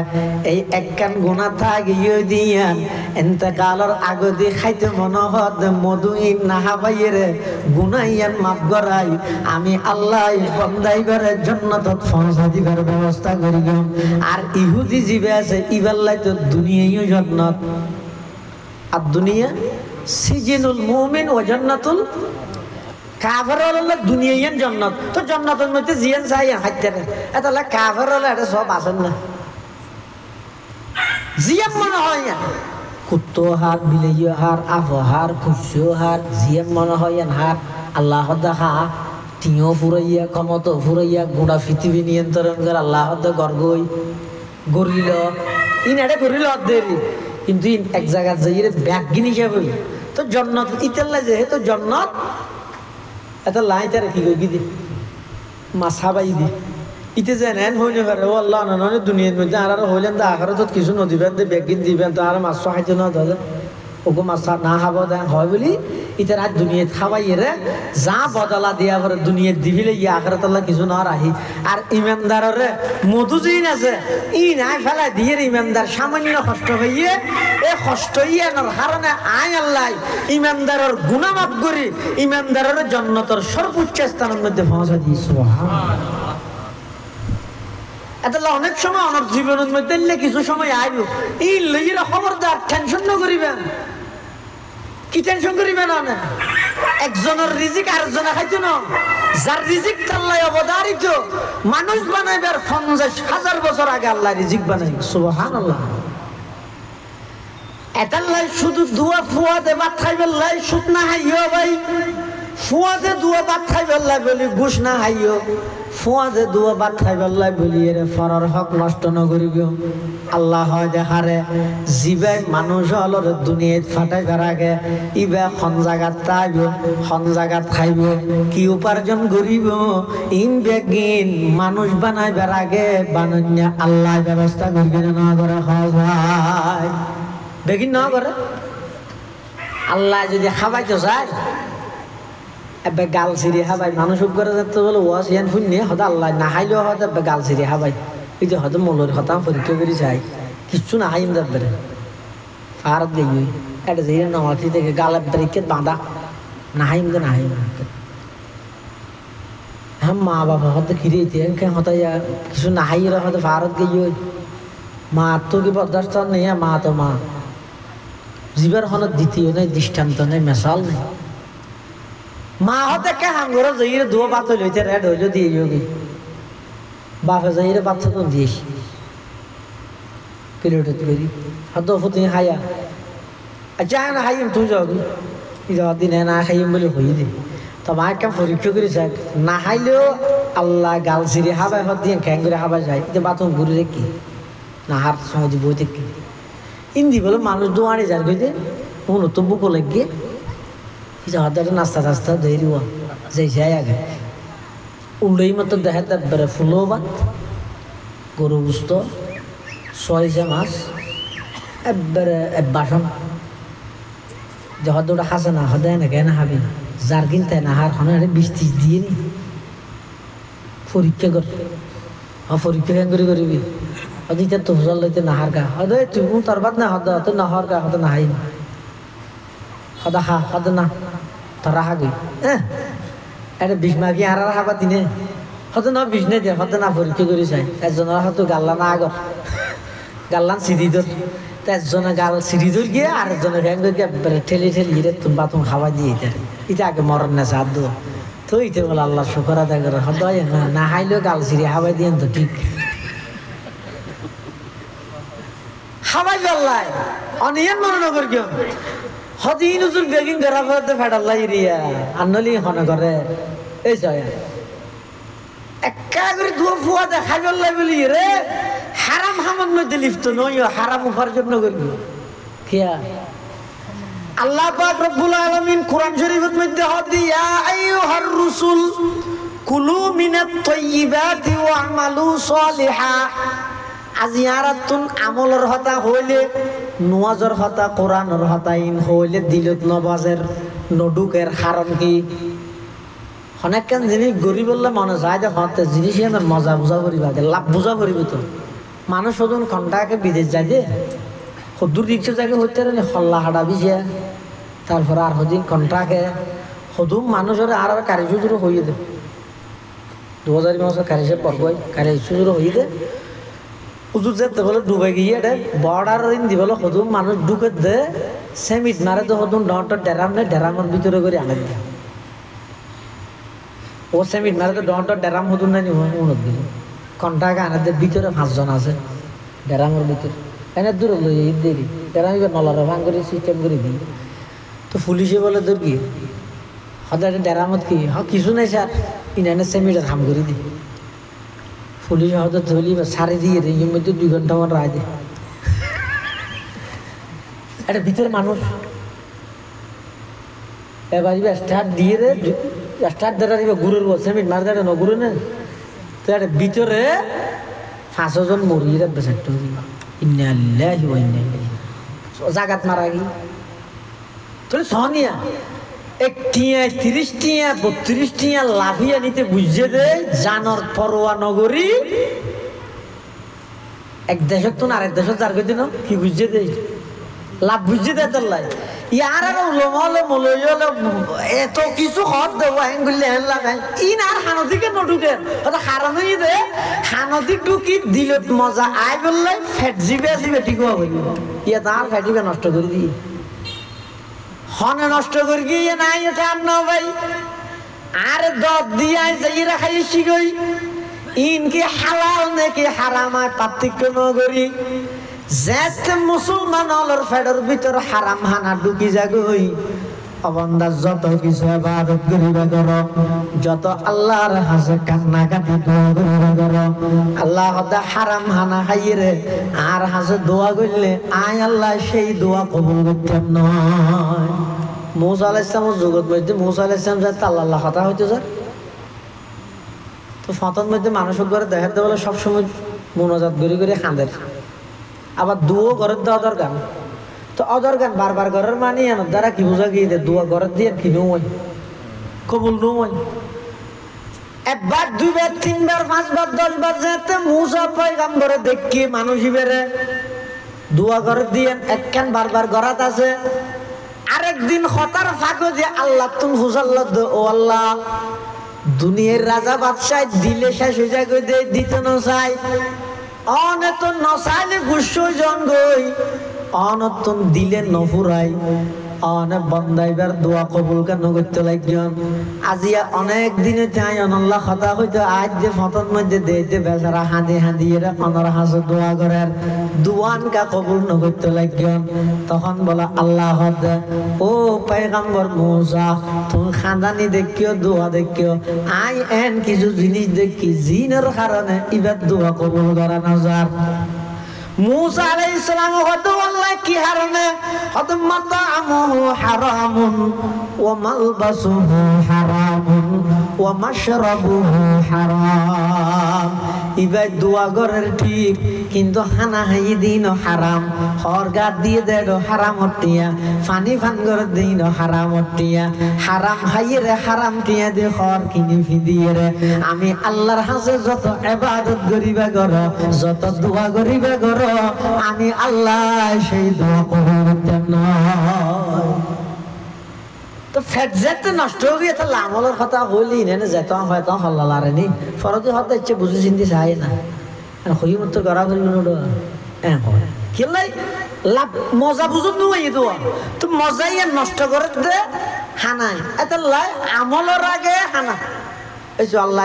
এই একখান গুনাহ থাকি দিয়ান ইন্তেকালের আগে দি খাইতে মনে হদ মধু ইন নাহা বাইরে গুনাহ ইয়ান মাফ করাই আমি আল্লাহ বান্দা ইবারে জান্নাতত পৌঁছা দিবার ব্যবস্থা করি আর ইহুদি জিবে আছে ইবাল্লাই তো দুনিয়ায়ও জান্নাত আর দুনিয়া সিজিনুল মুমিন ওয়া জান্নাতুল কাফের হলো দুনিয়ায়ও জান্নাত তো জান্নাতের মধ্যে জিয়ান চাই হাইতে এটা কাফের হলো এটা সব আসেন না জিয়ান মনে হয় না কুত্তো হার বিলেয় হার আফহার খুশো হার জিয়ান মনে হয় হার আল্লাহ দেখা তিও ফুরাইয়া ক্ষমত ফুরাইয়া গোড়া পৃথিবী নিয়ন্ত্রণ করে আল্লাহ গর্গই গরিল ইনারে গরিল দেরি কিন্তু এক জায়গা যাইয়ে ব্যাগিন হিসাবে তো জন্নত ইতাল্লা যেহেতু জন্নত এটা লাই তারা কি কই দি মাছা বাই দি ইতে যে নেন হইলে পারে ও আল্লাহ নয় দুনিয়ার মধ্যে আর হইলেন তো আখারে তো কিছু নদীবেন ব্যাগিন দিবেন তো আর মাছ খাইতে না দাদা ওকে মাছ না খাব দেন হয় বলি ইতার আর দুনিয়াত খাওয়াইয়ে রে যা বদলা দিয়া পরে দুনিয়াত দিবিলে ইয়ে আখরাত আল্লাহ কিছু না রাহি আর ইমানদারের মধু জিন আছে ই নাই ফেলা দিয়ে ইমানদার সামান্য কষ্ট হইয়ে এই কষ্ট ইয়ানোর কারণে আয় আল্লাহ ইমানদারের গুনাহ মাফ করি ইমানদারের জান্নাতের সর্বোচ্চ স্থানের মধ্যে পৌঁছা দিই সুবহানাল্লাহ এটা অনেক সময় আমার জীবনের মধ্যে কিছু সময় আইব এই লইয়ের খবরদার টেনশন না করিবেন কি টেনশন করিবেন না একজনের রিজিক আরেকজনে খাইতো না যার রিজিক আল্লাহ অবধারিত, মানুষ বানাইবার 50,000 বছর আগে আল্লাহ রিজিক বানাই। সুবহানাল্লাহ। এটাল্লাই শুধু দুয়া ফুয়া দে ভাত খাইবার লাই সুদ না হাইও ভাই, ফুয়া দে দুয়া ভাত খাইবার লাই বলি ঘুষ না হাইও, ফুয়া দে দুয়া ভাত খাইবার লাই বলি এরে ফরার হক নষ্ট ন করিব। আল্লাহ হয় দেখারে জিবে মানুষ হলর দুনিয়াত ফাটাইবার আগে ইবে খন জাগাত তাইব, খন জাগাত খাইব, কি উপার্জন করিব, ইন বেগিন মানুষ বানাইবার আগে বানাইয়া আল্লাহ ব্যবস্থা করিবে না করে হয় বেগিন না করে। আল্লাহ যদি খাবাইতে চায় এবার গাল সিঁড়ি খাবাই, মানুষ করে যেতে বলে ওয়াশ ইয়ান শুনি হয়তো আল্লাহ না খাইলেও হয়তো এবার গাল সিঁড়ি খাবাই, এই যে হয়তো মূলর কথা পরীক্ষা করে চাই কিচ্ছু না খাইম যাবে আর দেখি এটা যে নমাতি থেকে গালের ব্রেকেট বাঁধা না খাইম তো না খাইম। হ্যাঁ মা বাবা হয়তো খিরে হয়তো কিছু না খাইলে হয়তো ভারত গিয়ে মা তো কি বরদাস্ত নেই, মা তো মা জীবের হন দ্বিতীয় নেই, দৃষ্টান্ত নেই, মেশাল নেই। মা হতে কে হাঙ্গর যাইরে দুয়া বাত লইতে রেড হইলো দিয়ে যোগী বাপে যাইরে বাচ্চা তো দিয়েছি পিরিয়ড করি হয়তো ফুটি হাইয়া আচ্ছা না খাইম তুই যাবি দিনে না খাইম বলে হই দি তো মা একটা পরীক্ষা করে যাক না খাইলেও আল্লাহ গাল সিঁড়ি হাবাই হত দিয়ে খ্যাং করে হাবাই যায় যে বাথরুম ঘুরে রেখি না হাত সমাধি বই দেখি ইন্দি বলে মানুষ দোয়ারে যার গইতে উনো তো বুকো লাগিয়ে হাতের নাস্তা টাস্তা ধরি যে যাই আগে উল্লেই মতো দেখা তারপরে ফুলো ভাত গরু গুস্ত 6 মাছ একবারে এক বাসন যে হয়তো ওটা হাসে না হদে না কেন হাবি যার কিনতে না হার হনে 20-30 দিয়ে নি পরীক্ষা কর পরীক্ষা কেন করে করবি হয়তো তো হুজল লইতে নাহার গা হয়তো তুই তার বাদ না হদ তো নাহর গা হয়তো নাহাই হদা হা হদ না তোরা হাগি হ্যাঁ এটা 20 মাগি আর হাবা দিনে হয়তো না 20 নেই দিয়ে হয়তো না পরীক্ষা করে চাই একজনের হয়তো গাল্লা না আগর গাল্লান সিঁড়ি ধর একজনে গাল সিঁড়ি ধর গিয়ে আর একজনে ভ্যাং গিয়ে ঠেলি ঠেলি রে তুমি বাথরুম খাওয়া দিয়ে এটা আগে মরণ না সাদ তো ইতে বলে আল্লাহ শুকর আদায় করে হয়তো না হাইলেও গাল সিঁড়ি হাওয়াই দিয়ে তো ঠিক হাওয়াই গল্লায় অনিয়ন মনে কর কেউ হদিন উজুর বেগিং করা পড়তে ফেডাল্লাই রিয়া আনলি হনে করে এই যায় একা করে দুয়া ফুয়া দেখাই বললাই বলি রে হারাম হামান মধ্যে লিপ্ত নই হারাম উপার্জন করবি কিয়া আল্লাহ পাক রব্বুল আলামিন কোরআন শরীফের মধ্যে হদি ইয়া আইয়ুহার রাসূল কুলু মিনাত তাইয়্যিবাতি ওয়া'মালু সালিহা আজিয়ারাতুন আমলের হতা হইলে নওয়াজের হতা কোরআনের হতা ইন হইলে দিলত নবাজের নডুকের কারণ কি অনেক কেন জিনিস গরিব বললে মনে যায় যে হতে জিনিস আমার মজা বুঝা করিবা লাভ বুঝা করিব তো মানুষ ওজন ঘন্টাকে বিদেশ যায় যে সদূর রিক্সা জায়গায় হইতে হল্লা হাঁটা বিছে তারপরে আর হদিন ঘন্টাকে সদুম মানুষের আর কারি সুজুরও হইয়ে দে 2000 মাসের কারিসে পর্বই কারি সুজুরও হইয়ে দে হুজুর যেতে বলে ডুবে গিয়ে বর্ডার দি বলে সদুম মানুষ ঢুকে দে সেমিট মারে তো সদুম ডনটা ডেরাম নেই ডেরামের ভিতরে করে আনে দিয়ে ও সেমিট মারে তো ডনটা ডেরাম সদুম নাই উন্নত দিল ঘন্টাকে আনাতে ভিতরে 5 জন আছে ডেরামের ভিতরে এনে দূরে লই ঈদ দেরি ডেরাম এবার নলার ভাঙ করে সিস্টেম করে দিই তো পুলিশে বলে তোর কি হয়তো ডেরামত কি কিছু নাই স্যার ইনানে সেমিটার হাম করে দিই পুলিশ হয়তো ধরলি বা সারি দিয়ে দিই এর মধ্যে 2 ঘন্টা আমার রায় দেয় এটা ভিতরে মানুষ এবার স্টার্ট দিয়ে রে স্টার্ট ধরে ঘুরের সেমিট মার দেয় না ঘুরে না তো এটা ভিতরে 5 জন মরিয়ে রাখবে সেটা ইন্না লিল্লাহি ওয়া ইন্না ইলাইহি জাগাত মারা গি তুই সোনিয়া 1 টিয়া 30 টিয়া 32 টিয়া লাভিয়া নিতে বুঝে দে জানর পরোয়া নগরী এক দেশত তো আরেক দেশত যার কই দিন কি বুঝে দে লাভ বুঝে দে তাল্লাই ইয়ার আর উলমালে মলয়লে এত কিছু হদ দেব আঙ্গুলে হেন লাগাই ইন আর হানদিকে নডুকে ওটা হারানোই দে হানদি টুকি দিলত মজা আই বললে ফেট জিবে ঠিক হবে ইয়া তার ফেটিবে নষ্ট করে দি হনে নষ্ট করে গিয়ে নাই এটা আর না ভাই আর দত দিয়া যাইরা খাইছি গই ইনকি হালাল নাকি হারাম পার্থক্য নগরী যেতে মুসলমান হলর ফেডর ভিতর হারাম হানা ঢুকি যাগই অবন্দা যত কিছু ইবাদত করিবা করো যত আল্লাহর হাসে কান্নাকাটি দোয়া করিবা করো আল্লাহ হদা হারাম হানা খাইরে আর হাসে দোয়া করলে আয় আল্লাহ সেই দোয়া কবুল করতেন নয়। মুসা আলাইহিস সালামের যুগত মধ্যে মুসা আলাইহিস সালাম যা আল্লাহ কথা হইতো স্যার তো ফতন মধ্যে মানুষের ঘরে দেখাতে বলে সবসময় মোনাজাত করে খাঁদের আবার দুও ঘরের দেওয়া দরকার তো অদরকার বারবার ঘরের মানি আনো দ্বারা কি বোঝা গিয়ে দুয়া ঘরের দিয়ে কি নয় কবুল নয় একবার দুইবার তিনবার পাঁচবার 10 বার যেতে মুসা পয়গম্বরে দেখি মানুষই বেড়ে দুয়া ঘরের দিয়ে একখান বারবার ঘরাত আছে আরেকদিন হতার ফাঁকো যে আল্লাহ তুমি হুসাল্লাহ ও আল্লাহ দুনিয়ার রাজা বাদশাহ দিলে শেষ হয়ে যায় দিতে না চাই অনেত নচাইলে গুস্ব জঙ্গই অনতন দিলে নফুরাই অনেক বন্দাইবার দোয়া কবুল কেন করতে লাগজন আজিয়া অনেক দিনে চাই অনল্লাহ কথা হইতো আজ যে ফতন মধ্যে দেইতে বেচারা হাঁদি হাঁদি এরা অনর হাসে দোয়া করার দুয়ান কা কবুল ন করতে লাগজন তখন বলা আল্লাহ ও পয়গম্বর মুসা তুমি খানদানি দেখিও দোয়া দেখিও আই এন কিছু জিনিস দেখি জিনের কারণে ইবার দোয়া কবুল করা না যার মুসা আলাইহিস সালাম হয়তো আল্লাহ কি হারামে হয়তো মাতামুহু হারামুন ওয়া মালবাসুহু হারামুন ওয়া মাশরাবুহু হারাম ইবাই দোয়া গরের ঠিক কিন্তু খানা হাই দিন হারাম হরগা দিয়ে দেড় হারাম টিয়া ফানি ফান করে দিন হারাম টিয়া হারাম হাইরে হারাম টিয়া দে হর কিনি ফিদিয়ে রে আমি আল্লাহর হাসে যত ইবাদত করিবা গর যত দোয়া করিবা গর আমি আল্লাহ সেই দোয়া করতেন না তো ফেট যেতে নষ্ট হয়ে গিয়ে তাহলে আমলের কথা হইলি না যেত হয়তো হল্লা লারেনি ফরজ হতে ইচ্ছে বুঝে চিন্তি চাই না হই মতো করা হইল খেলাই লাভ মজা বুঝুন নয় দোয়া তো মজাই নষ্ট করে দে হানাই এত লাই আমলের আগে হানা এই যে আল্লাহ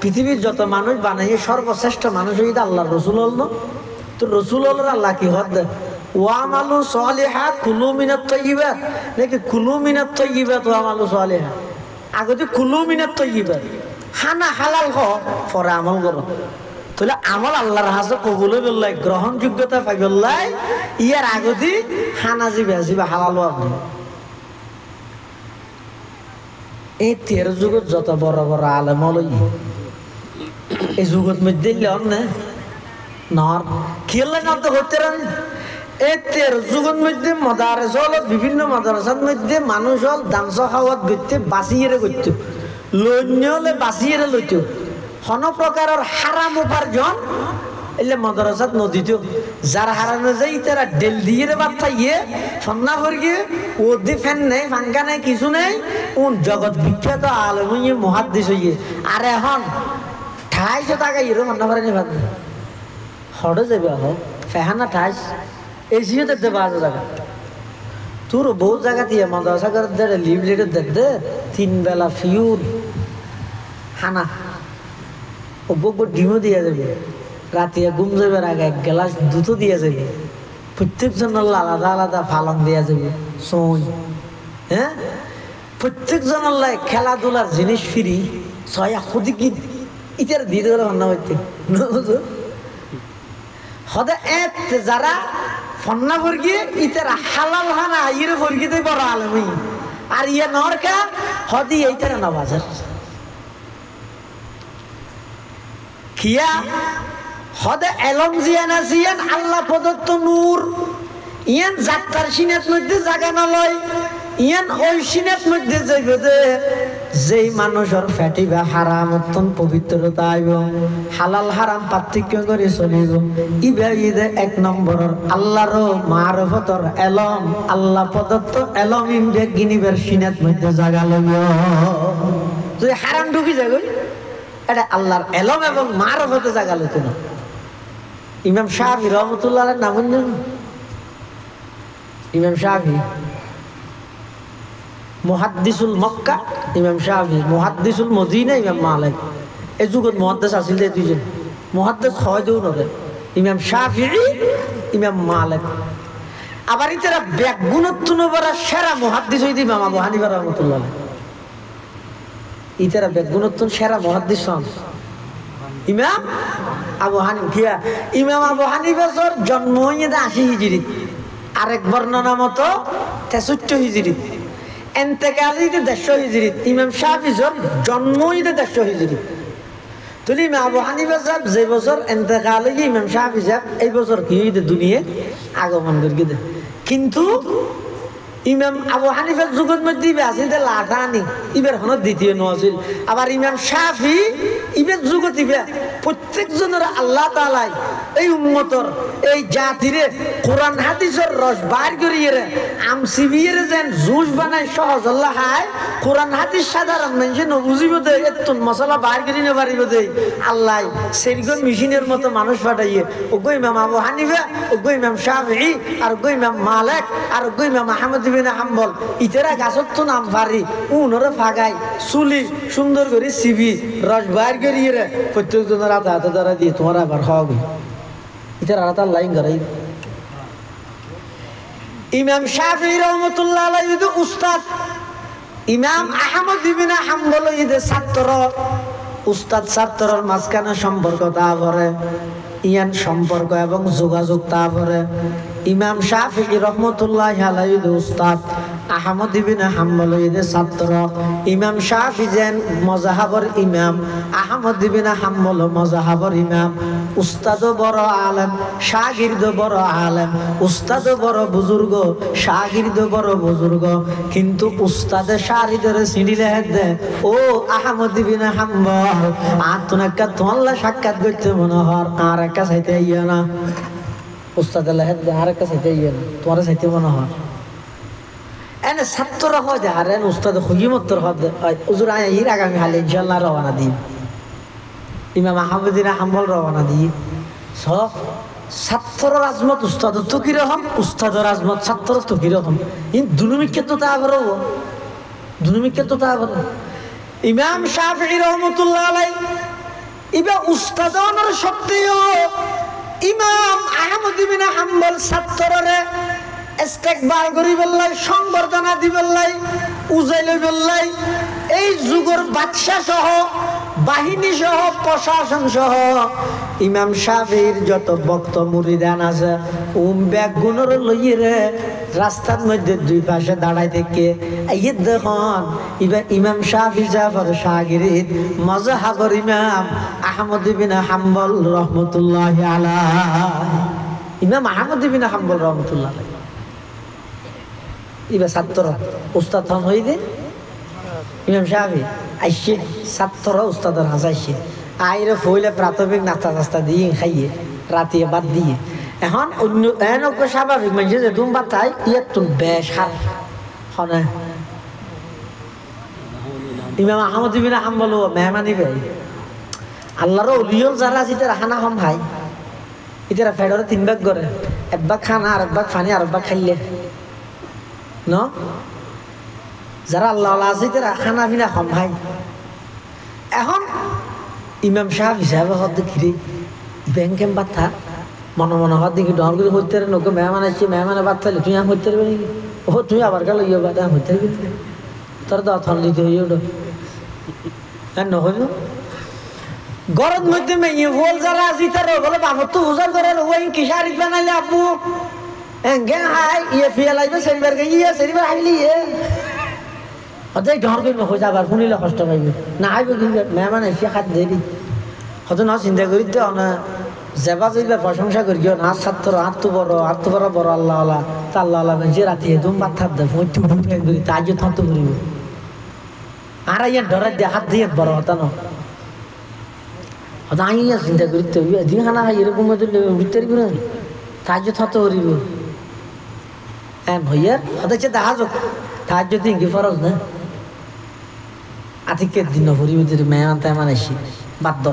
পৃথিবীর যত মানুষ বানাই সর্বশ্রেষ্ঠ মানুষ হইতে আল্লাহ রসুল হল না তো রসুল হল আল্লাহ কি হদ ওয়ামালু সালিহাত কুলু মিনাত তাইয়্যিবাত নাকি কুলু মিনাত তাইয়্যিবাত ওয়ামালু সালিহাত আগতে কুলু মিনাত তাইয়্যিবাত হানা হালাল হ পরে আমল করো তাহলে আমল আল্লাহর হাতে কবুল হইবল্লাই গ্রহণযোগ্যতা পাইবল্লাই ইয়ার আগতে হানা জিবা হালাল আপনি এই 13 যুগত যত বড় বড় আলেম হল এই যুগত মধ্যে না নর খেললে না তো হতে রানি এই 13 যুগের মধ্যে মাদ্রাসা হল বিভিন্ন মাদ্রাসার মধ্যে মানুষ হল দামস খাওয়াত গইতে বাঁচিয়ে করতে লন্য হলে বাঁচিয়ে লইত কোন প্রকারের হারাম উপার্জন এলে মাদ্রাসাত নদীত যার হারানো যায় তারা ডেল দিয়ে বাদ থাইয়ে সন্না করিয়ে ও দি ফ্যান নেই ফাঙ্কা নেই কিছু নেই কোন জগৎ বিখ্যাত আলেম মুহাদ্দিস হইয়ে আর এখন 250 টাকা ইরো মান্না পারেনি ভাত হড়ে যাবে আহ ফেহানা 28 এসিও দেখতে পাওয়া জায়গা তোর বহু জায়গা দিয়ে মাদ্রাসা করে দে লিভ লেটার দেখতে 3 বেলা ফিউর হানা ও বকবো ডিমও দিয়ে যাবে রাতে ঘুম যাবে আগে 1 গ্লাস দুধও দিয়ে যাবে প্রত্যেকজন আলাদা আলাদা ফালন দিয়ে যাবে সই হ্যাঁ প্রত্যেকজন আল্লাহ খেলাধুলার জিনিস ফিরি 6 খুদি কি ইতার দিয়ে দেবে রান্না করতে হদে এত যারা ফন্না ফরগিয়ে ইতারা হালাল হানা ইরে ফরগিতে বড় আলমী আর ইয়ে নরকা হদি এইটারা না বাজার খিয়া হদে এলম জিয়ান আসিয়ান আল্লাহ প্রদত্ত নূর ইয়ান যাত্রার সিনের মধ্যে জায়গা না লয় ইয়ান ওই সিনের মধ্যে যাইবে যেই মানুষের ফেটিবা হারাম অত্যন্ত পবিত্রতা আইব হালাল হারাম পার্থক্য করে চলিব ইবা ঈদে 1 নম্বরের আল্লাহর মারফতর এলম আল্লাহ প্রদত্ত এলম ইমজে গিনিবের সিনের মধ্যে জায়গা লইব যদি হারাম ঢুকি যাবে এটা আল্লাহর এলম এবং মারফতে জায়গা লইত না ইমাম শাফি রহমতুল্লাহ নাম ইমাম শাফি মুহাদ্দিসুল মক্কা ইমাম শাফি, মুহাদ্দিসুল মদিনা ইমাম মালিক। এই যুগত মুহাদ্দিস আছিল দে দুইজন, মুহাদ্দিস হয় দেও নরে, ইমাম শাফিঈ ইমাম মালিক। আবার ইতারা ব্যাগুণত্ব নবরা সেরা মুহাদ্দিস হইতে ইমাম আবু হানিফা রাহমাতুল্লাহ আলাইহি। ইতারা ব্যাগুণত্ব সেরা মুহাদ্দিস হন ইমাম আবু হানিফা। ইমাম আবু হানিফার জন্ম হইতে 80 হিজরিত, আরেক বর্ণনা মতো 63 হিজরিত, এন্তেকাল হইতে 150 হিজরিত। ইমাম শাফিঈর জন্ম হইতে 150 হিজরিত। তুলি ইমাম আবু হানিফা সাহেব যে বছর এন্তেকাল হইছে, ইমাম শাফিঈ সাহেব এই বছর কি হইতে দুনিয়া আগমন করি দে। কিন্তু ইমাম আবু হানিফার যুগের মধ্যে ইবে আছিল যে লাঠানি, ইবের হন দ্বিতীয় নছিল। আবার ইমাম শাফিঈ ইবের যুগত ইবে প্রত্যেকজনের আল্লাহ তাআলাই এই উম্মতর এই জাতিরে কোরআন হাদিসের রস বাইর করিয়ে আমসিবিয়ে যেন জুস বানায় সহজ আল্লাহ হায়। কোরআন হাদিস সাধারণ মানুষে নবুঝিব দে, এত মশলা বাইর করি না পারিব দে আল্লাহ সেরকম মেশিনের মতো মানুষ পাঠাইয়ে। ওগো ইমাম আবু হানিফা, ওগো ইমাম শাফিঈ, আর ওগো ইমাম মালিক, আর ওগো ইমাম আহমদ ইবনে হাম্বল। ইতারা গাছত তো নাম পারি উনরে ফাগাই চুলি সুন্দর করে সিবি রস বাইর করিয়ে প্রত্যেকজনের হাতে হাতে ধরা দিয়ে তোমার আবার হবে। ইতারা আল্লাহ লাইন করে। ইমাম শাফিঈ রাহমাতুল্লাহ আলাইহি উস্তাদ, ইমাম আহমদ ইবনে হাম্বল ইদে ছাত্র। উস্তাদ ছাত্রর মাঝখানে সম্পর্ক তারপরে ইয়ান সম্পর্ক এবং যোগাযোগ তারপরে ইমাম শাফিঈ রাহমাতুল্লাহ আলাইহি উস্তাদ, আহমদ ইবনে হাম্বল ইদে ছাত্র। ইমাম শাফিঈ যেন মাযহাবের ইমাম, আহমদ ইবনে হাম্বল মাযহাবের ইমাম। উস্তাদও বড় আলেম, শাগির্দও বড় আলেম। উস্তাদও বড় বুজুর্গ, শাগির্দও বড় বুজুর্গ। কিন্তু উস্তাদে শাগির্দের সিঁড়িলে হেদে ও আহমদ ইবনে হাম্বল আতনাকা তোল্লা সাক্ষাৎ করতে মনে হয় আর একটা চাইতে ইয়া না। উস্তাদের হেদে আর একটা চাইতে ইয়া না, তোমার চাইতে মনে হয় এনে ছাত্ররা হয় যে হারেন উস্তাদ হুইমত্তর হবে হুজুর আয় এর আগামী হালে ইনশাআল্লাহ রওনা দিই। ইমাম আহমদ ইবনে হাম্বল রওনা দিই। সব ছাত্র রাজমত উস্তাদ তো কিরকম, উস্তাদ রাজমত ছাত্র তো কিরকম। দুনুমিকে তো তা বড়, দুনুমিকে তো তা বড়। ইমাম শাফিঈ রাহমাতুল্লাহ আলাইহি ইবা উস্তাদনের সত্ত্বেও ইমাম আহমদ ইবনে হাম্বল ছাত্ররে ইস্তেকবাল করি বললাই, সংবর্ধনা দি বললাই, উজাইলে বললাই। এই যুগের বাদশাহ সহ বাহিনী সহ প্রশাসন সহ ইমাম শাফিঈর যত ভক্ত মুরিদান আছে ব্যাগ গুণর লইয়ে রে রাস্তার মধ্যে দুই পাশে দাঁড়াই থেকে এই দেখুন ইবা ইমাম শাফিঈ জাফর শাগিরিদ মাযহাবের ইমাম আহমদ ইবনে হাম্বল রাহমাতুল্লাহি আলাইহি। ইমাম আহমদ ইবনে হাম্বল রাহমাতুল্লাহি আলাইহি ইবা ছাত্র উস্তাদ হন হই দে ইমাম শাফিঈ আইসে ছাত্র উস্তাদের হাসাইছে আইরে ফইলে প্রাথমিক নাস্তা টাস্তা দিয়ে খাইয়ে রাতে বাদ দিয়ে। এখন অন্য এনক স্বাভাবিক মানুষ যে তুমি বাদ খাই ইয়ার তুমি বেশ হার হনে। ইমাম আহমদ ইবনে হাম্বল মেহমানি ভাই আল্লাহর ওলিয়ল যারা আছে তারা খানা কম ভাই, ইতারা ফেডরে 3 ভাগ করে, 1 ভাগ খানা আর 1 ভাগ পানি আর 1 ভাগ খাইলে ন। যারা আল্লাহ আছে তারা খানা পিনা কম ভাই। এখন ইমাম শাফিঈ সাহেব হদ ঘিরে ব্যাংকে বাতা মনে মনে হদ দেখি ডর করে হইতে নৌকে মেহমান আসছে, মেহমানে বাদ থাকলে তুই হইতে পারবি নাকি? ও তুই আবার গেল ইয়ে বাদ হইতে পারবি তোর তো অথন দিতে হইয়ে ওটা নহইল গরম মধ্যে মেয়ে বল যারা আছে তারা বলে বাবর তো উজার করে ওই কিসারিত বানাইলে আপু গে হাই ইয়ে ফিয়ালাইবে সেরিবার গে ইয়ে সেরিবার আইলি ইয়ে হতে ডর করবে হয়ে যাবার শুনিলে কষ্ট পাইবে না আইবে কিন্তু মেহমান এসে খাত দেরি হয়তো না চিন্তা করি তো না যাবা যাইবা প্রশংসা করি না ছাত্র আত্ম বড় বড় আল্লাহ আল্লাহ তা আল্লাহ আল্লাহ যে রাতে একদম মাথার দেয় মই তুই ভুল করি তা আজও থাকতে করিব আর ইয়ার ডরার দিয়ে হাত দিয়ে বড় হতা না হয়তো আইয়া চিন্তা করি তো দিন খানা খাই এরকম উঠতে পারবি না তা আজও থাকতে করিব হ্যাঁ ভইয়ার হতে দেখা যাক তার যদি ইঙ্গি ফরজ না আতিকের দিন ভরিব যদি মেহমান তেমান আসি বাধ্য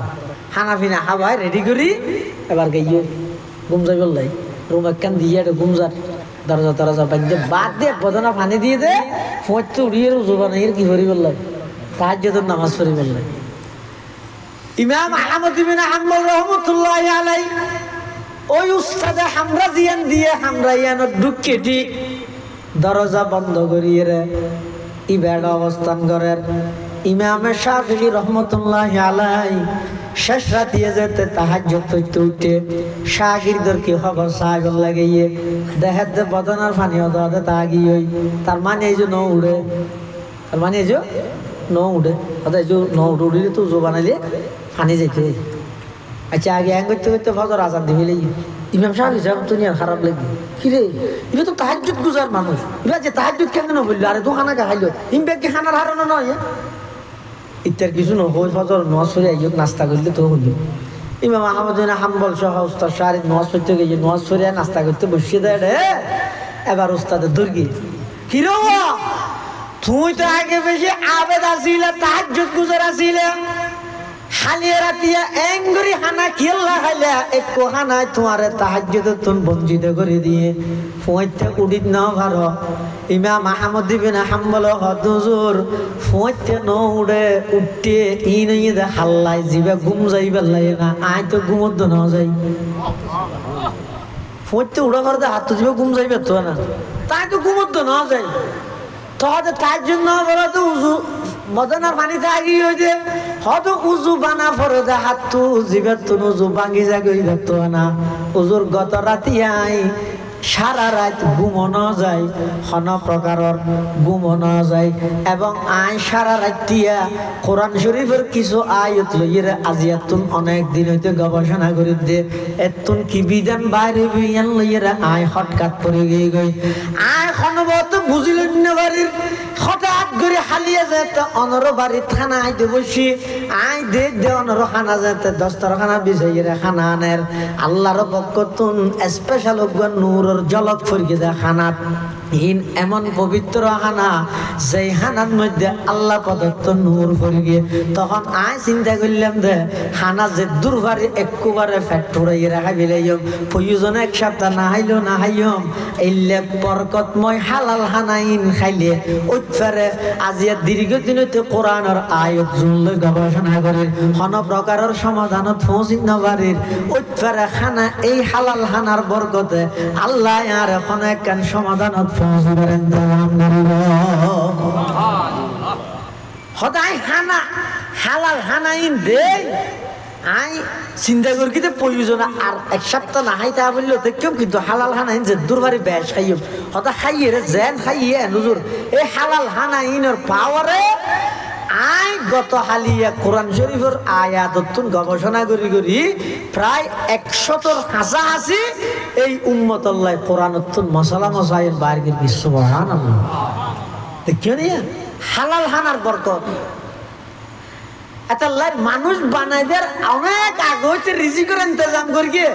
খানা পিনা খাওয়াই রেডি করি এবার গাইয়ে ঘুম যাই বললাই রুম একখান দিয়ে গুমজার দরজা টরজা বাঁধতে বাদ দিয়ে বদনা পানি দিয়ে দে পড়তে উড়িয়ে উজু বানাইয়ের কি করি বললাম তাহাজ্জুদের নামাজ পড়ি বললাম। ইমাম আহমদ ইবনে হাম্বল রহমাতুল্লাহি আলাইহি ওই উস্তাদে হামরা জিয়ান দিয়ে হামরা ইয়ানত ঢুকেটি দরজা বন্ধ করিয়ে রে ইবাদত অবস্থান করেন। ইমাম শাফিঈ রহমাতুল্লাহি আলাইহি শেষ রাতে যেতে তাহাজ্জুদ পড়তে উঠে শাগিরদেরকে খবর সাগর লাগাইয়ে দেখাতে বদনার পানি হতে তাগি হই তার মানে এই যে ন উড়ে তার মানে এই যে ন উড়ে অর্থাৎ এই যে ন উড়ে তো জো বানাইলে পানি যেতে। আচ্ছা আগে হ্যাং করতে করতে ফজর আজান দিবি লাগি ইমাম শাফিঈ সাহেব তো নিয়ে খারাপ লাগবে কি রে এটা তো তাহাজ্জুদ গুজার মানুষ এবার যে তাহাজ্জুদ কেন না বললো আরে তো খানা খাইলো ইমব্যাগকে খানার হারানো নয় ইত্যার কিছু নহই ফজর নামাজ পড়ে আইয়ো নাস্তা করলে তো হলো। ইমাম আহমদ ইবনে হাম্বল সহ উস্তাদ শারিফ নামাজ পড়তে গিয়ে নামাজ পড়ে নাস্তা করতে বসিয়ে দেয় রে। এবার উস্তাদের দুর্গি কি রে তুই তো আগে বেশি আবেদ আসিলে তাহাজ্জুদ গুজার আসিলে হালিয়ে রাতিয়া এঙ্গুরি হানা খেলা খাইলে একটু হানায় তোমারে তাহাজ্জুদ তুন বঞ্চিত করে দিয়ে ফুঁইতে উড়িত না ভারো। ইমাম আহমদ ইবনে হাম্বল হুজুর ফুঁইতে ন উড়ে উঠতে ই নই দে হাল্লাই জিবে ঘুম যাইবে লাগে না আই তো ঘুমত না যাই ফুঁইতে উড়া করতে হাত জিবে ঘুম যাইবে তো না তাই তো ঘুমত না যাই তাহলে তার জন্য বলো তো উজু মদনার পানিতে আগিয়ে হয়েছে হয়তো উজু বানা পরে দে হাত তো জিবে তো উজু ভাঙি যাগই দেখতো না উজুর গত রাতি আই সারা রাত ঘুমানো যায় কোন প্রকারের ঘুমানো যায় এবং আই সারা রাতিয়া কোরআন শরীফের কিছু আয়াত লইরে আজিয়াতুন অনেক দিন হইতে গবেষণা করে দে এতুন কি বিধান বাইরে বিয়ান লইরে আই হঠাৎ পড়ে গই গই আই কোনবত বুঝিলেন না বাড়ির হঠাৎ করে হালিয়ে যেতে অনর বাড়ি থানা আইতে বসি আই দে অনর খানা যেতে দস্তরখানা বিছাইরে খানা আনের আল্লাহর পক্ষতুন স্পেশাল নূর জলক ফরিয়ে দেয় খানাত ইন এমন পবিত্র হানা যেই হানার মধ্যে আল্লাহ প্রদত্ত নূর ফরিয়ে তখন আয় চিন্তা করলাম দে হানা যে দুর্বারে একবারে ফ্যাক্টরি রাখা বিলাইম প্রয়োজনে এক সপ্তাহ না হাইলেও না হাইম এইলে বরকতময় হালাল হানা ইন খাইলে উৎফারে আজিয়া দীর্ঘদিন হইতে কোরআনের আয়াত জুনলে গবেষণা করে কোন প্রকারের সমাধানত পৌঁছিত নবারির উৎফারে খানা এই হালাল হানার বরকতে আল্লাহ আর এখন একখান সমাধানত পৌঁছাবার ইন্তজাম করিব। সদায় হানা হালাল হানা ইন দে আই চিন্তা করি কিন্তু প্রয়োজন আর এক সপ্তাহ না খাইতে বললেও দেখম কিন্তু হালাল হানা ইন যে দুর্বারি বেশ খাইম হতা খাইয়ে রে যেন খাইয়ে নুজুর এই হালাল হানা ইনের পাওয়ারে আই গত হালিয়া কোরআন শরীফের আয়াততুন গবেষণা করি করি প্রায় 100 কাছাকাছি এই উম্মতুল্লাহ কোরআনতুন মশলা মশাইল বাইরের বিশ্ব সুবহানাল্লাহ দেখিও নিয়া হালাল হানার বরকত আল্লাহ মানুষ বানাইবার অনেক আগে হইতে রিজিকের ইন্তজাম করি গিয়ে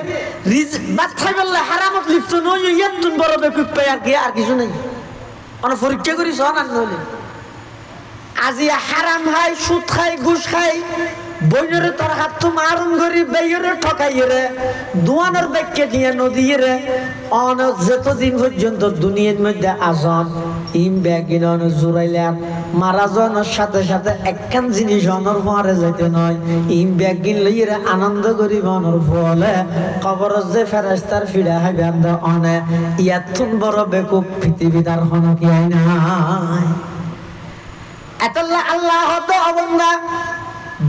বাদ খাই বললে হারামত লিপ্ত নই ইয়াতুন বড় বেকুব পাই আর কি আর কিছু নেই অনেক পরীক্ষা করি সন আর নইলে আজি হারাম খাই সুদ খাই ঘুষ খাই বইনরে তোর হাত তো মারুন করি বেইরে ঠকাই রে দুয়ানোর ব্যাগকে নিয়ে নদী রে অন যতদিন পর্যন্ত দুনিয়ার মধ্যে আজম ইম ব্যাগিন অন জুড়াইলে মারা যাওয়ার সাথে সাথে একখান জিনিস অনর মারে যাইতে নয় ইম ব্যাগিন লইরে আনন্দ করিব অনর ফলে কবর যে ফেরেশতার ফিরা হাইবে আন্দা অনে ইয়াতুন বড় বেকুব পৃথিবীর আর হন কি হয় না এতল্লাহ আল্লাহ তো অবন্দা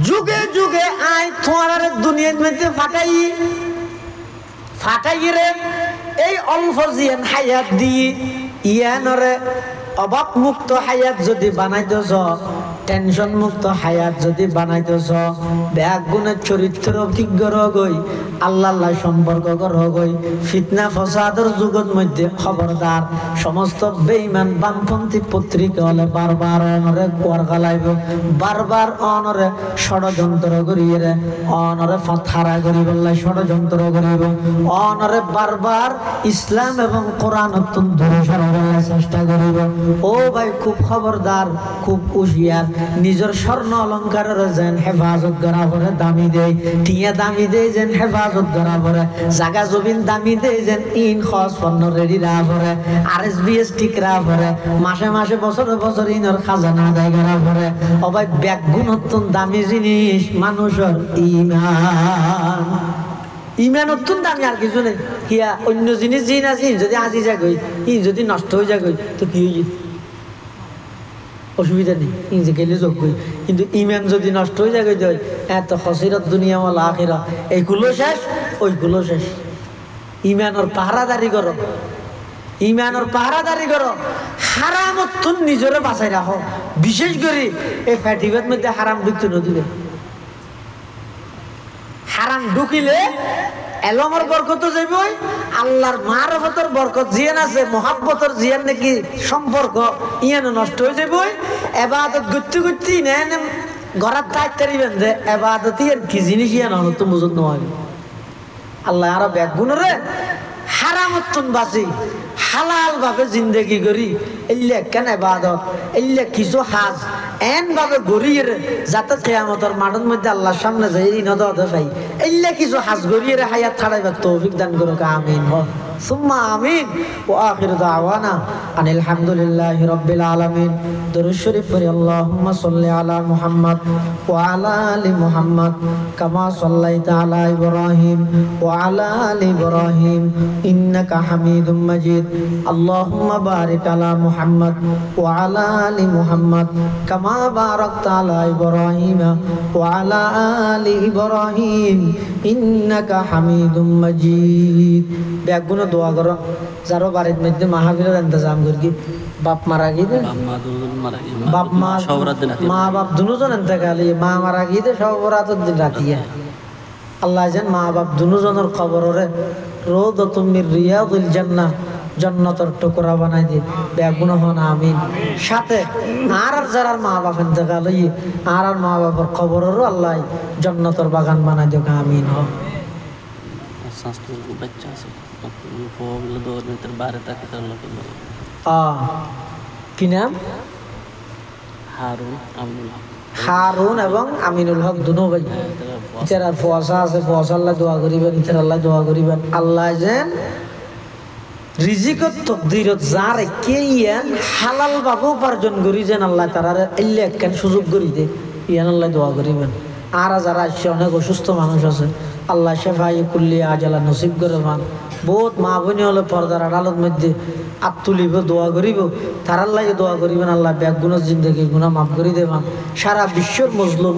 যুগে যুগে আই তোমার দুনিয়ার মধ্যে ফাটাই রে এই অল্প জিয়ান হায়াত দিয়ে ইয়ানরে অভাব মুক্ত হায়াত যদি বানাইতেছ টেনশন মুক্ত হায়াত যদি বানাইতেছ ব্যাগ গুণের চরিত্র অভিজ্ঞ রগই আল্লাহ সম্পর্ক রগই ফিতনা ফসাদের যুগের মধ্যে খবরদার সমস্ত বেঈমান বামপন্থী পত্রিকা হলে বারবার অনরে কোয়ার গালাইব বারবার অনরে ষড়যন্ত্র করিয়ে রে অনরে ফাথারা করি বললে ষড়যন্ত্র করিব অনরে বারবার ইসলাম এবং কোরআন অত্যন্ত দূরে সরাবার চেষ্টা করিব। ও ভাই খুব খবরদার খুব হুঁশিয়ার নিজের স্বর্ণ অলঙ্কারের যেন হেফাজত করা করে দামি দেয় টিয়া দামি দেয় যেন হেফাজত হেফাজত করা পরে জাগা জমিন দামি দেয় যেন ইন খস পণ্য রেডি রা পরে RSBS ঠিক রা পরে মাসে মাসে বছরে বছর ইনর খাজানা আদায় করা পরে অবাই ব্যাগুণ অত্যন্ত দামি জিনিস মানুষের ইমান ইমান অত্যন্ত দামি আর কিছু নেই কিয়া অন্য জিনিস জিন আছে যদি আজি যাগই ই যদি নষ্ট হয়ে যাগই তো কি হয়ে অসুবিধা নেই ইঞ্জে গেলে যোগ্যই কিন্তু ইমান যদি নষ্ট হয়ে যাগই তো এত খসিরত দুনিয়া ওয়াল আখিরা এইগুলো শেষ ওইগুলো শেষ ইমানের পাহারাদারি করো ইমানের পাহারাদারি করো হারাম অত্যন্ত নিজরে বাঁচাই রাখো বিশেষ করে এই ফ্যাটিভের মধ্যে হারাম ঢুকতে নদীবে হারাম ঢুকিলে এলমর বরকত যাইবই আল্লাহর মারফতের বরকত জিয়ান আছে মোহাব্বতের জিয়ান নাকি সম্পর্ক ইয়ানো নষ্ট হয়ে যাইবই এবাদত করতে করতে নেন ঘরাত থাকতে পারিবেন যে এবাদত ইয়ান কি জিনিস ইয়ান হলো তো বুঝত নয় আল্লাহ আরো ব্যাগুণরে হারামত্তন বাঁচি হালাল ভাবে জিন্দেগি করি এল্লে কেন এবাদত এল্লে কিছু হাজ এন ভাবে গড়িয়ে যাতে কিয়ামতের মাঠের মধ্যে আল্লাহর সামনে যাই ইনদত পাই এল্লে কিছু হাজ গড়িয়ে হায়াত ছাড়াইবার তৌফিক দান করুক আমিন সুম্মা আমিন ওয়া আখিরু দাওয়ানা আনিল হামদুলিল্লাহি রাব্বিল আলামিন দরুদ শরীফ পড়ি আল্লাহুম্মা সাল্লি আলা মুহাম্মদ ওয়া আলা আলি মুহাম্মদ কামা সাল্লাইতা আলা ইব্রাহিম ওয়া আলা আলি ইব্রাহিম ইন্নাকা হামিদুম মাজিদ আল্লাহুম্মা বারিক আলা মুহাম্মদ ওয়া আলা আলি মুহাম্মদ কামা বারাকতা আলা ইব্রাহিম ওয়া আলা আলি ইব্রাহিম ইন্নাকা হামিদুম মাজিদ ব্যাগুণ দোয়া করো যারো বাড়ির মধ্যে মাহফিলের ইন্তজাম করি বাপ মারা গিয়ে বাপ মা বাপ দুজন এতেকালি মা মারা গিয়ে সব রাতের দিন রাতিয়ে আল্লাহ যেন মা বাপ দুজনের খবরে রোদ তুমি রিয়াদুল জান্নাহ জান্নাতের টুকরা বানাই দি ব্যাগুণ হন আমিন সাথে আর যারা মা বাপ এতেকালি আর মা বাপের খবরেরও আল্লাহ জান্নাতের বাগান বানাই দিও আমিন হ बच्चा से बारह तक কি নাম হারুন এবং আমিনুল হক দুনো ভাই ইতারা ফওয়াসা আছে ফওয়াসা আল্লাহ দোয়া করিবেন ইতারা আল্লাহ দোয়া করিবেন আল্লাহ যেন রিজিকত তকদিরত যার কে ইয়ান হালাল ভাবে উপার্জন করি যেন আল্লাহ তারারে এল্লে একখান সুযোগ করি দে ইয়ান আল্লাহ দোয়া করিবেন আর যারা আসছে অনেক অসুস্থ মানুষ আছে আল্লাহ শেফাই কুল্লি আজালা নসিব করে মান বহুত মা বোনী হলে পর্দার আড়ালত মধ্যে আত তুলিব দোয়া করিব তার আল্লাহ দোয়া করিবেন আল্লাহ ব্যাগ গুণ জিন্দগি গুণা মাফ করি দেবান সারা বিশ্বর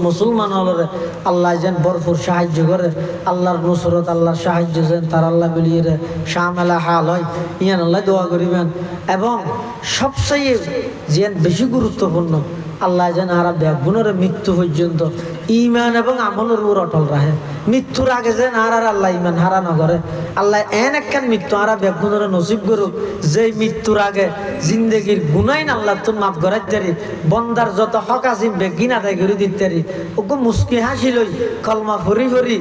মুসলমান হলরে আল্লাহ যেন ভরপুর সাহায্য করে আল্লাহর নুসরত আল্লাহর সাহায্য যেন তার আল্লাহ বিলিয়ে শামেলা হাল হয় ইয়ান আল্লাহ দোয়া করিবেন এবং সবচেয়ে যেন বেশি গুরুত্বপূর্ণ আল্লাহ যেন আর ব্যাগুণের মৃত্যু পর্যন্ত ইমান এবং আমলের উপর অটল রাখে মৃত্যুর আগে যেন আর আল্লাহ ইমান হারা না করে আল্লাহ এন একখান মৃত্যু আর ব্যাগুণের নসিব করুক যেই মৃত্যুর আগে জিন্দগির গুনাইন আল্লাহ তোর মাফ করাইতারি বন্দার যত হক আছে বেগিন আদায় করে দিতারি ওকে মুস্কি হাসি লই কলমা ফরি ফরি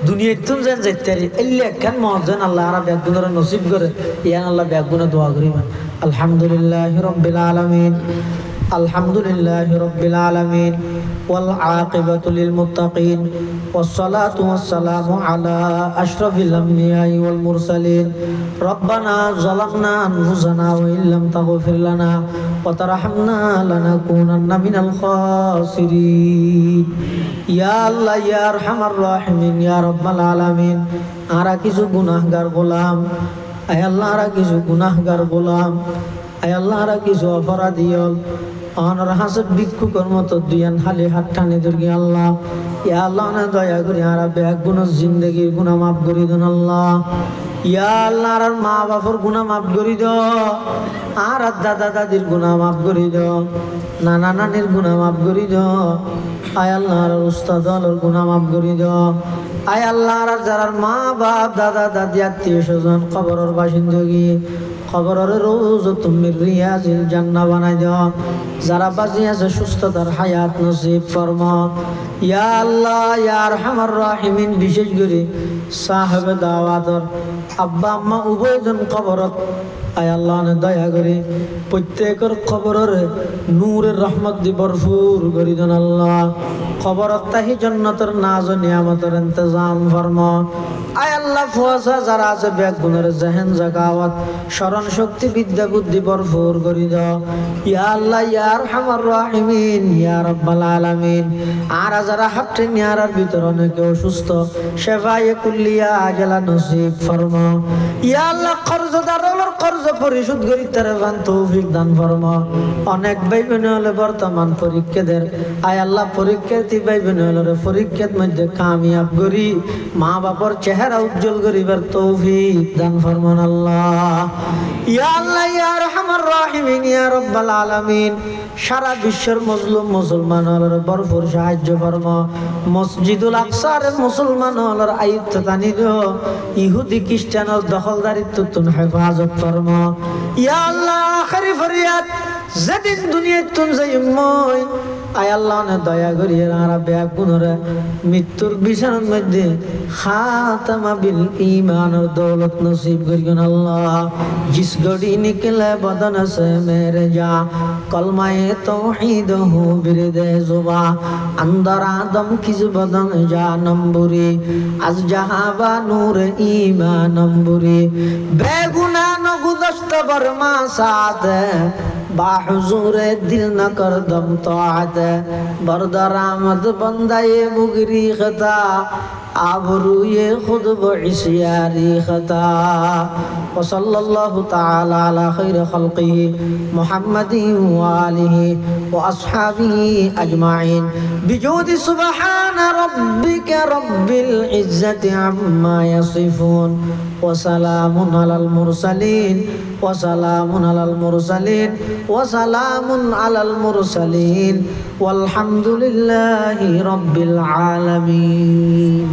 দুনিয়ার তুন যেন যাইতারি এল্লে একখান মহাজন আল্লাহ আর ব্যাগুণের নসিব করে ইয়ান আল্লাহ ব্যাগুণে দোয়া করিবেন আলহামদুলিল্লাহি রাব্বিল আলামিন الحمد لله رب العالمين والعاقبة للمتقين والصلاة والسلام على أشرف الأنبياء والمرسلين ربنا ظلمنا أنفسنا وإن لم تغفر لنا وترحمنا لنكونن من الخاسرين يا الله يا أرحم الراحمين يا رب العالمين আরা কিছু গুনাহগার গোলাম আয় আল্লাহ আরা কিছু গুনাহগার গোলাম আয় আল্লাহ আরা কিছু অপরাধী অনর হাসব ভিক্ষুকের মতো দুয়ান হালি হাত টানে দুর্গি আল্লাহ ইয়া আল্লাহ না দয়া করি আর ব্যাগ গুণ জিন্দগির গুণা মাফ করি দেন আল্লাহ ইয়া আল্লাহ আর মা বাপর গুণা মাফ করি দ আর দাদা দাদির গুণা মাফ করি দ নানা নানির গুণা মাফ করি দ আয় আল্লাহ আর উস্তাদ আলোর গুণা মাফ করি দ আয় আল্লাহ আর যারা মা বাপ দাদা দাদি আত্মীয় স্বজন কবরের বাসিন্দা গিয়ে খবরের রোজ তুমি রিয়াজিল জান্নাহ বানাই দাও যারা বাঁচি আছে সুস্থতার হায়াত নসিব ফরমা ইয়া আল্লাহ ইয়া আরহামার রাহিমিন বিশেষ করে সাহেব দাওয়াতর আব্বা আম্মা উভয়জন কবরত আয় আল্লাহ দয়া করে প্রত্যেকের কবরের নূরের রহমত দি ভরপুর করি দেন আল্লাহ কবরত তাহি জান্নাতের নাজ ও নিয়ামতের ইন্তজাম ফরমা আয় আল্লাহ ফুয়াসা যারা আছে বেগুনের জেহেন জাগাওয়াত স্মরণ শক্তি বিদ্যা বুদ্ধি ভরপুর করি দাও ইয়া আল্লাহ ইয়া আরহামার রাহিমিন ইয়া রাব্বাল আলামিন আর যারা হাফতে নিয়ারার ভিতর অনেকে অসুস্থ শেফায়ে কুল্লিয়া আজলা নসিব ফরমা ইয়া আল্লাহ কর্জদারর কর্জ পরিশোধ করি তারে বান তৌফিক দান ফরমা অনেক ভাই বোন হলে বর্তমান পরীক্ষাদের আয় আল্লাহ পরীক্ষার্থী ভাই বোন হলে পরীক্ষার মধ্যে কামিয়াব করি মা বাবার চেহারা উজ্জ্বল করিবার তৌফিক দান ফরমান আল্লাহ ইয়া আল্লাহ ইয়া আরহামার রাহিমিন ইয়া রাব্বাল আলামিন সারা বিশ্বের মজলুম মুসলমান হলের ভরপুর সাহায্য ফরমা মসজিদুল আকসার মুসলমান হলের আয়ুত্ব তানি দিও ইহুদি খ্রিস্টানের দখলদারিত্ব তুন হেফাজত ফরমা ইয়া আল্লাহ আখেরি ফরিয়াদ যেদিন দুনিয়ায় তুন যাই মই আয় আল্লাহ নে দয়া করিয়ে আর বেগুনরে মৃত্যুর বিছানার মধ্যে খাতামা বিল ঈমানের দৌলত নসিব করিয়েন আল্লাহ जिस घड़ी निकले बदन से मेरे जा कलमाए तौहीद हो बिरदे जुबा अंदर आदम किस बदन जा नंबुरी आज जहाबा नूर ईमान नंबुरी बेगुना न गुदश्त बरमा साथ बाहुजूर दिल न कर दम तौआत बरदरामद बंदाए बुगरी खता आबरूए खुद बइसियारी खता वसल्लल्लाहु ताला अला खैर खल्क़िही मुहम्मदिन व आलिही व अस्हाबिही अजमाइन बिजूदि सुब्हान रब्बिका रब्बिल इज्जति अम्मा यसिफून व सलामुन अलल मुरसलीन व सलामुन अलल मुरसलीन व सलामुन अलल मुरसलीन वल्हम्दुलिल्लाहि रब्बिल आलमीन।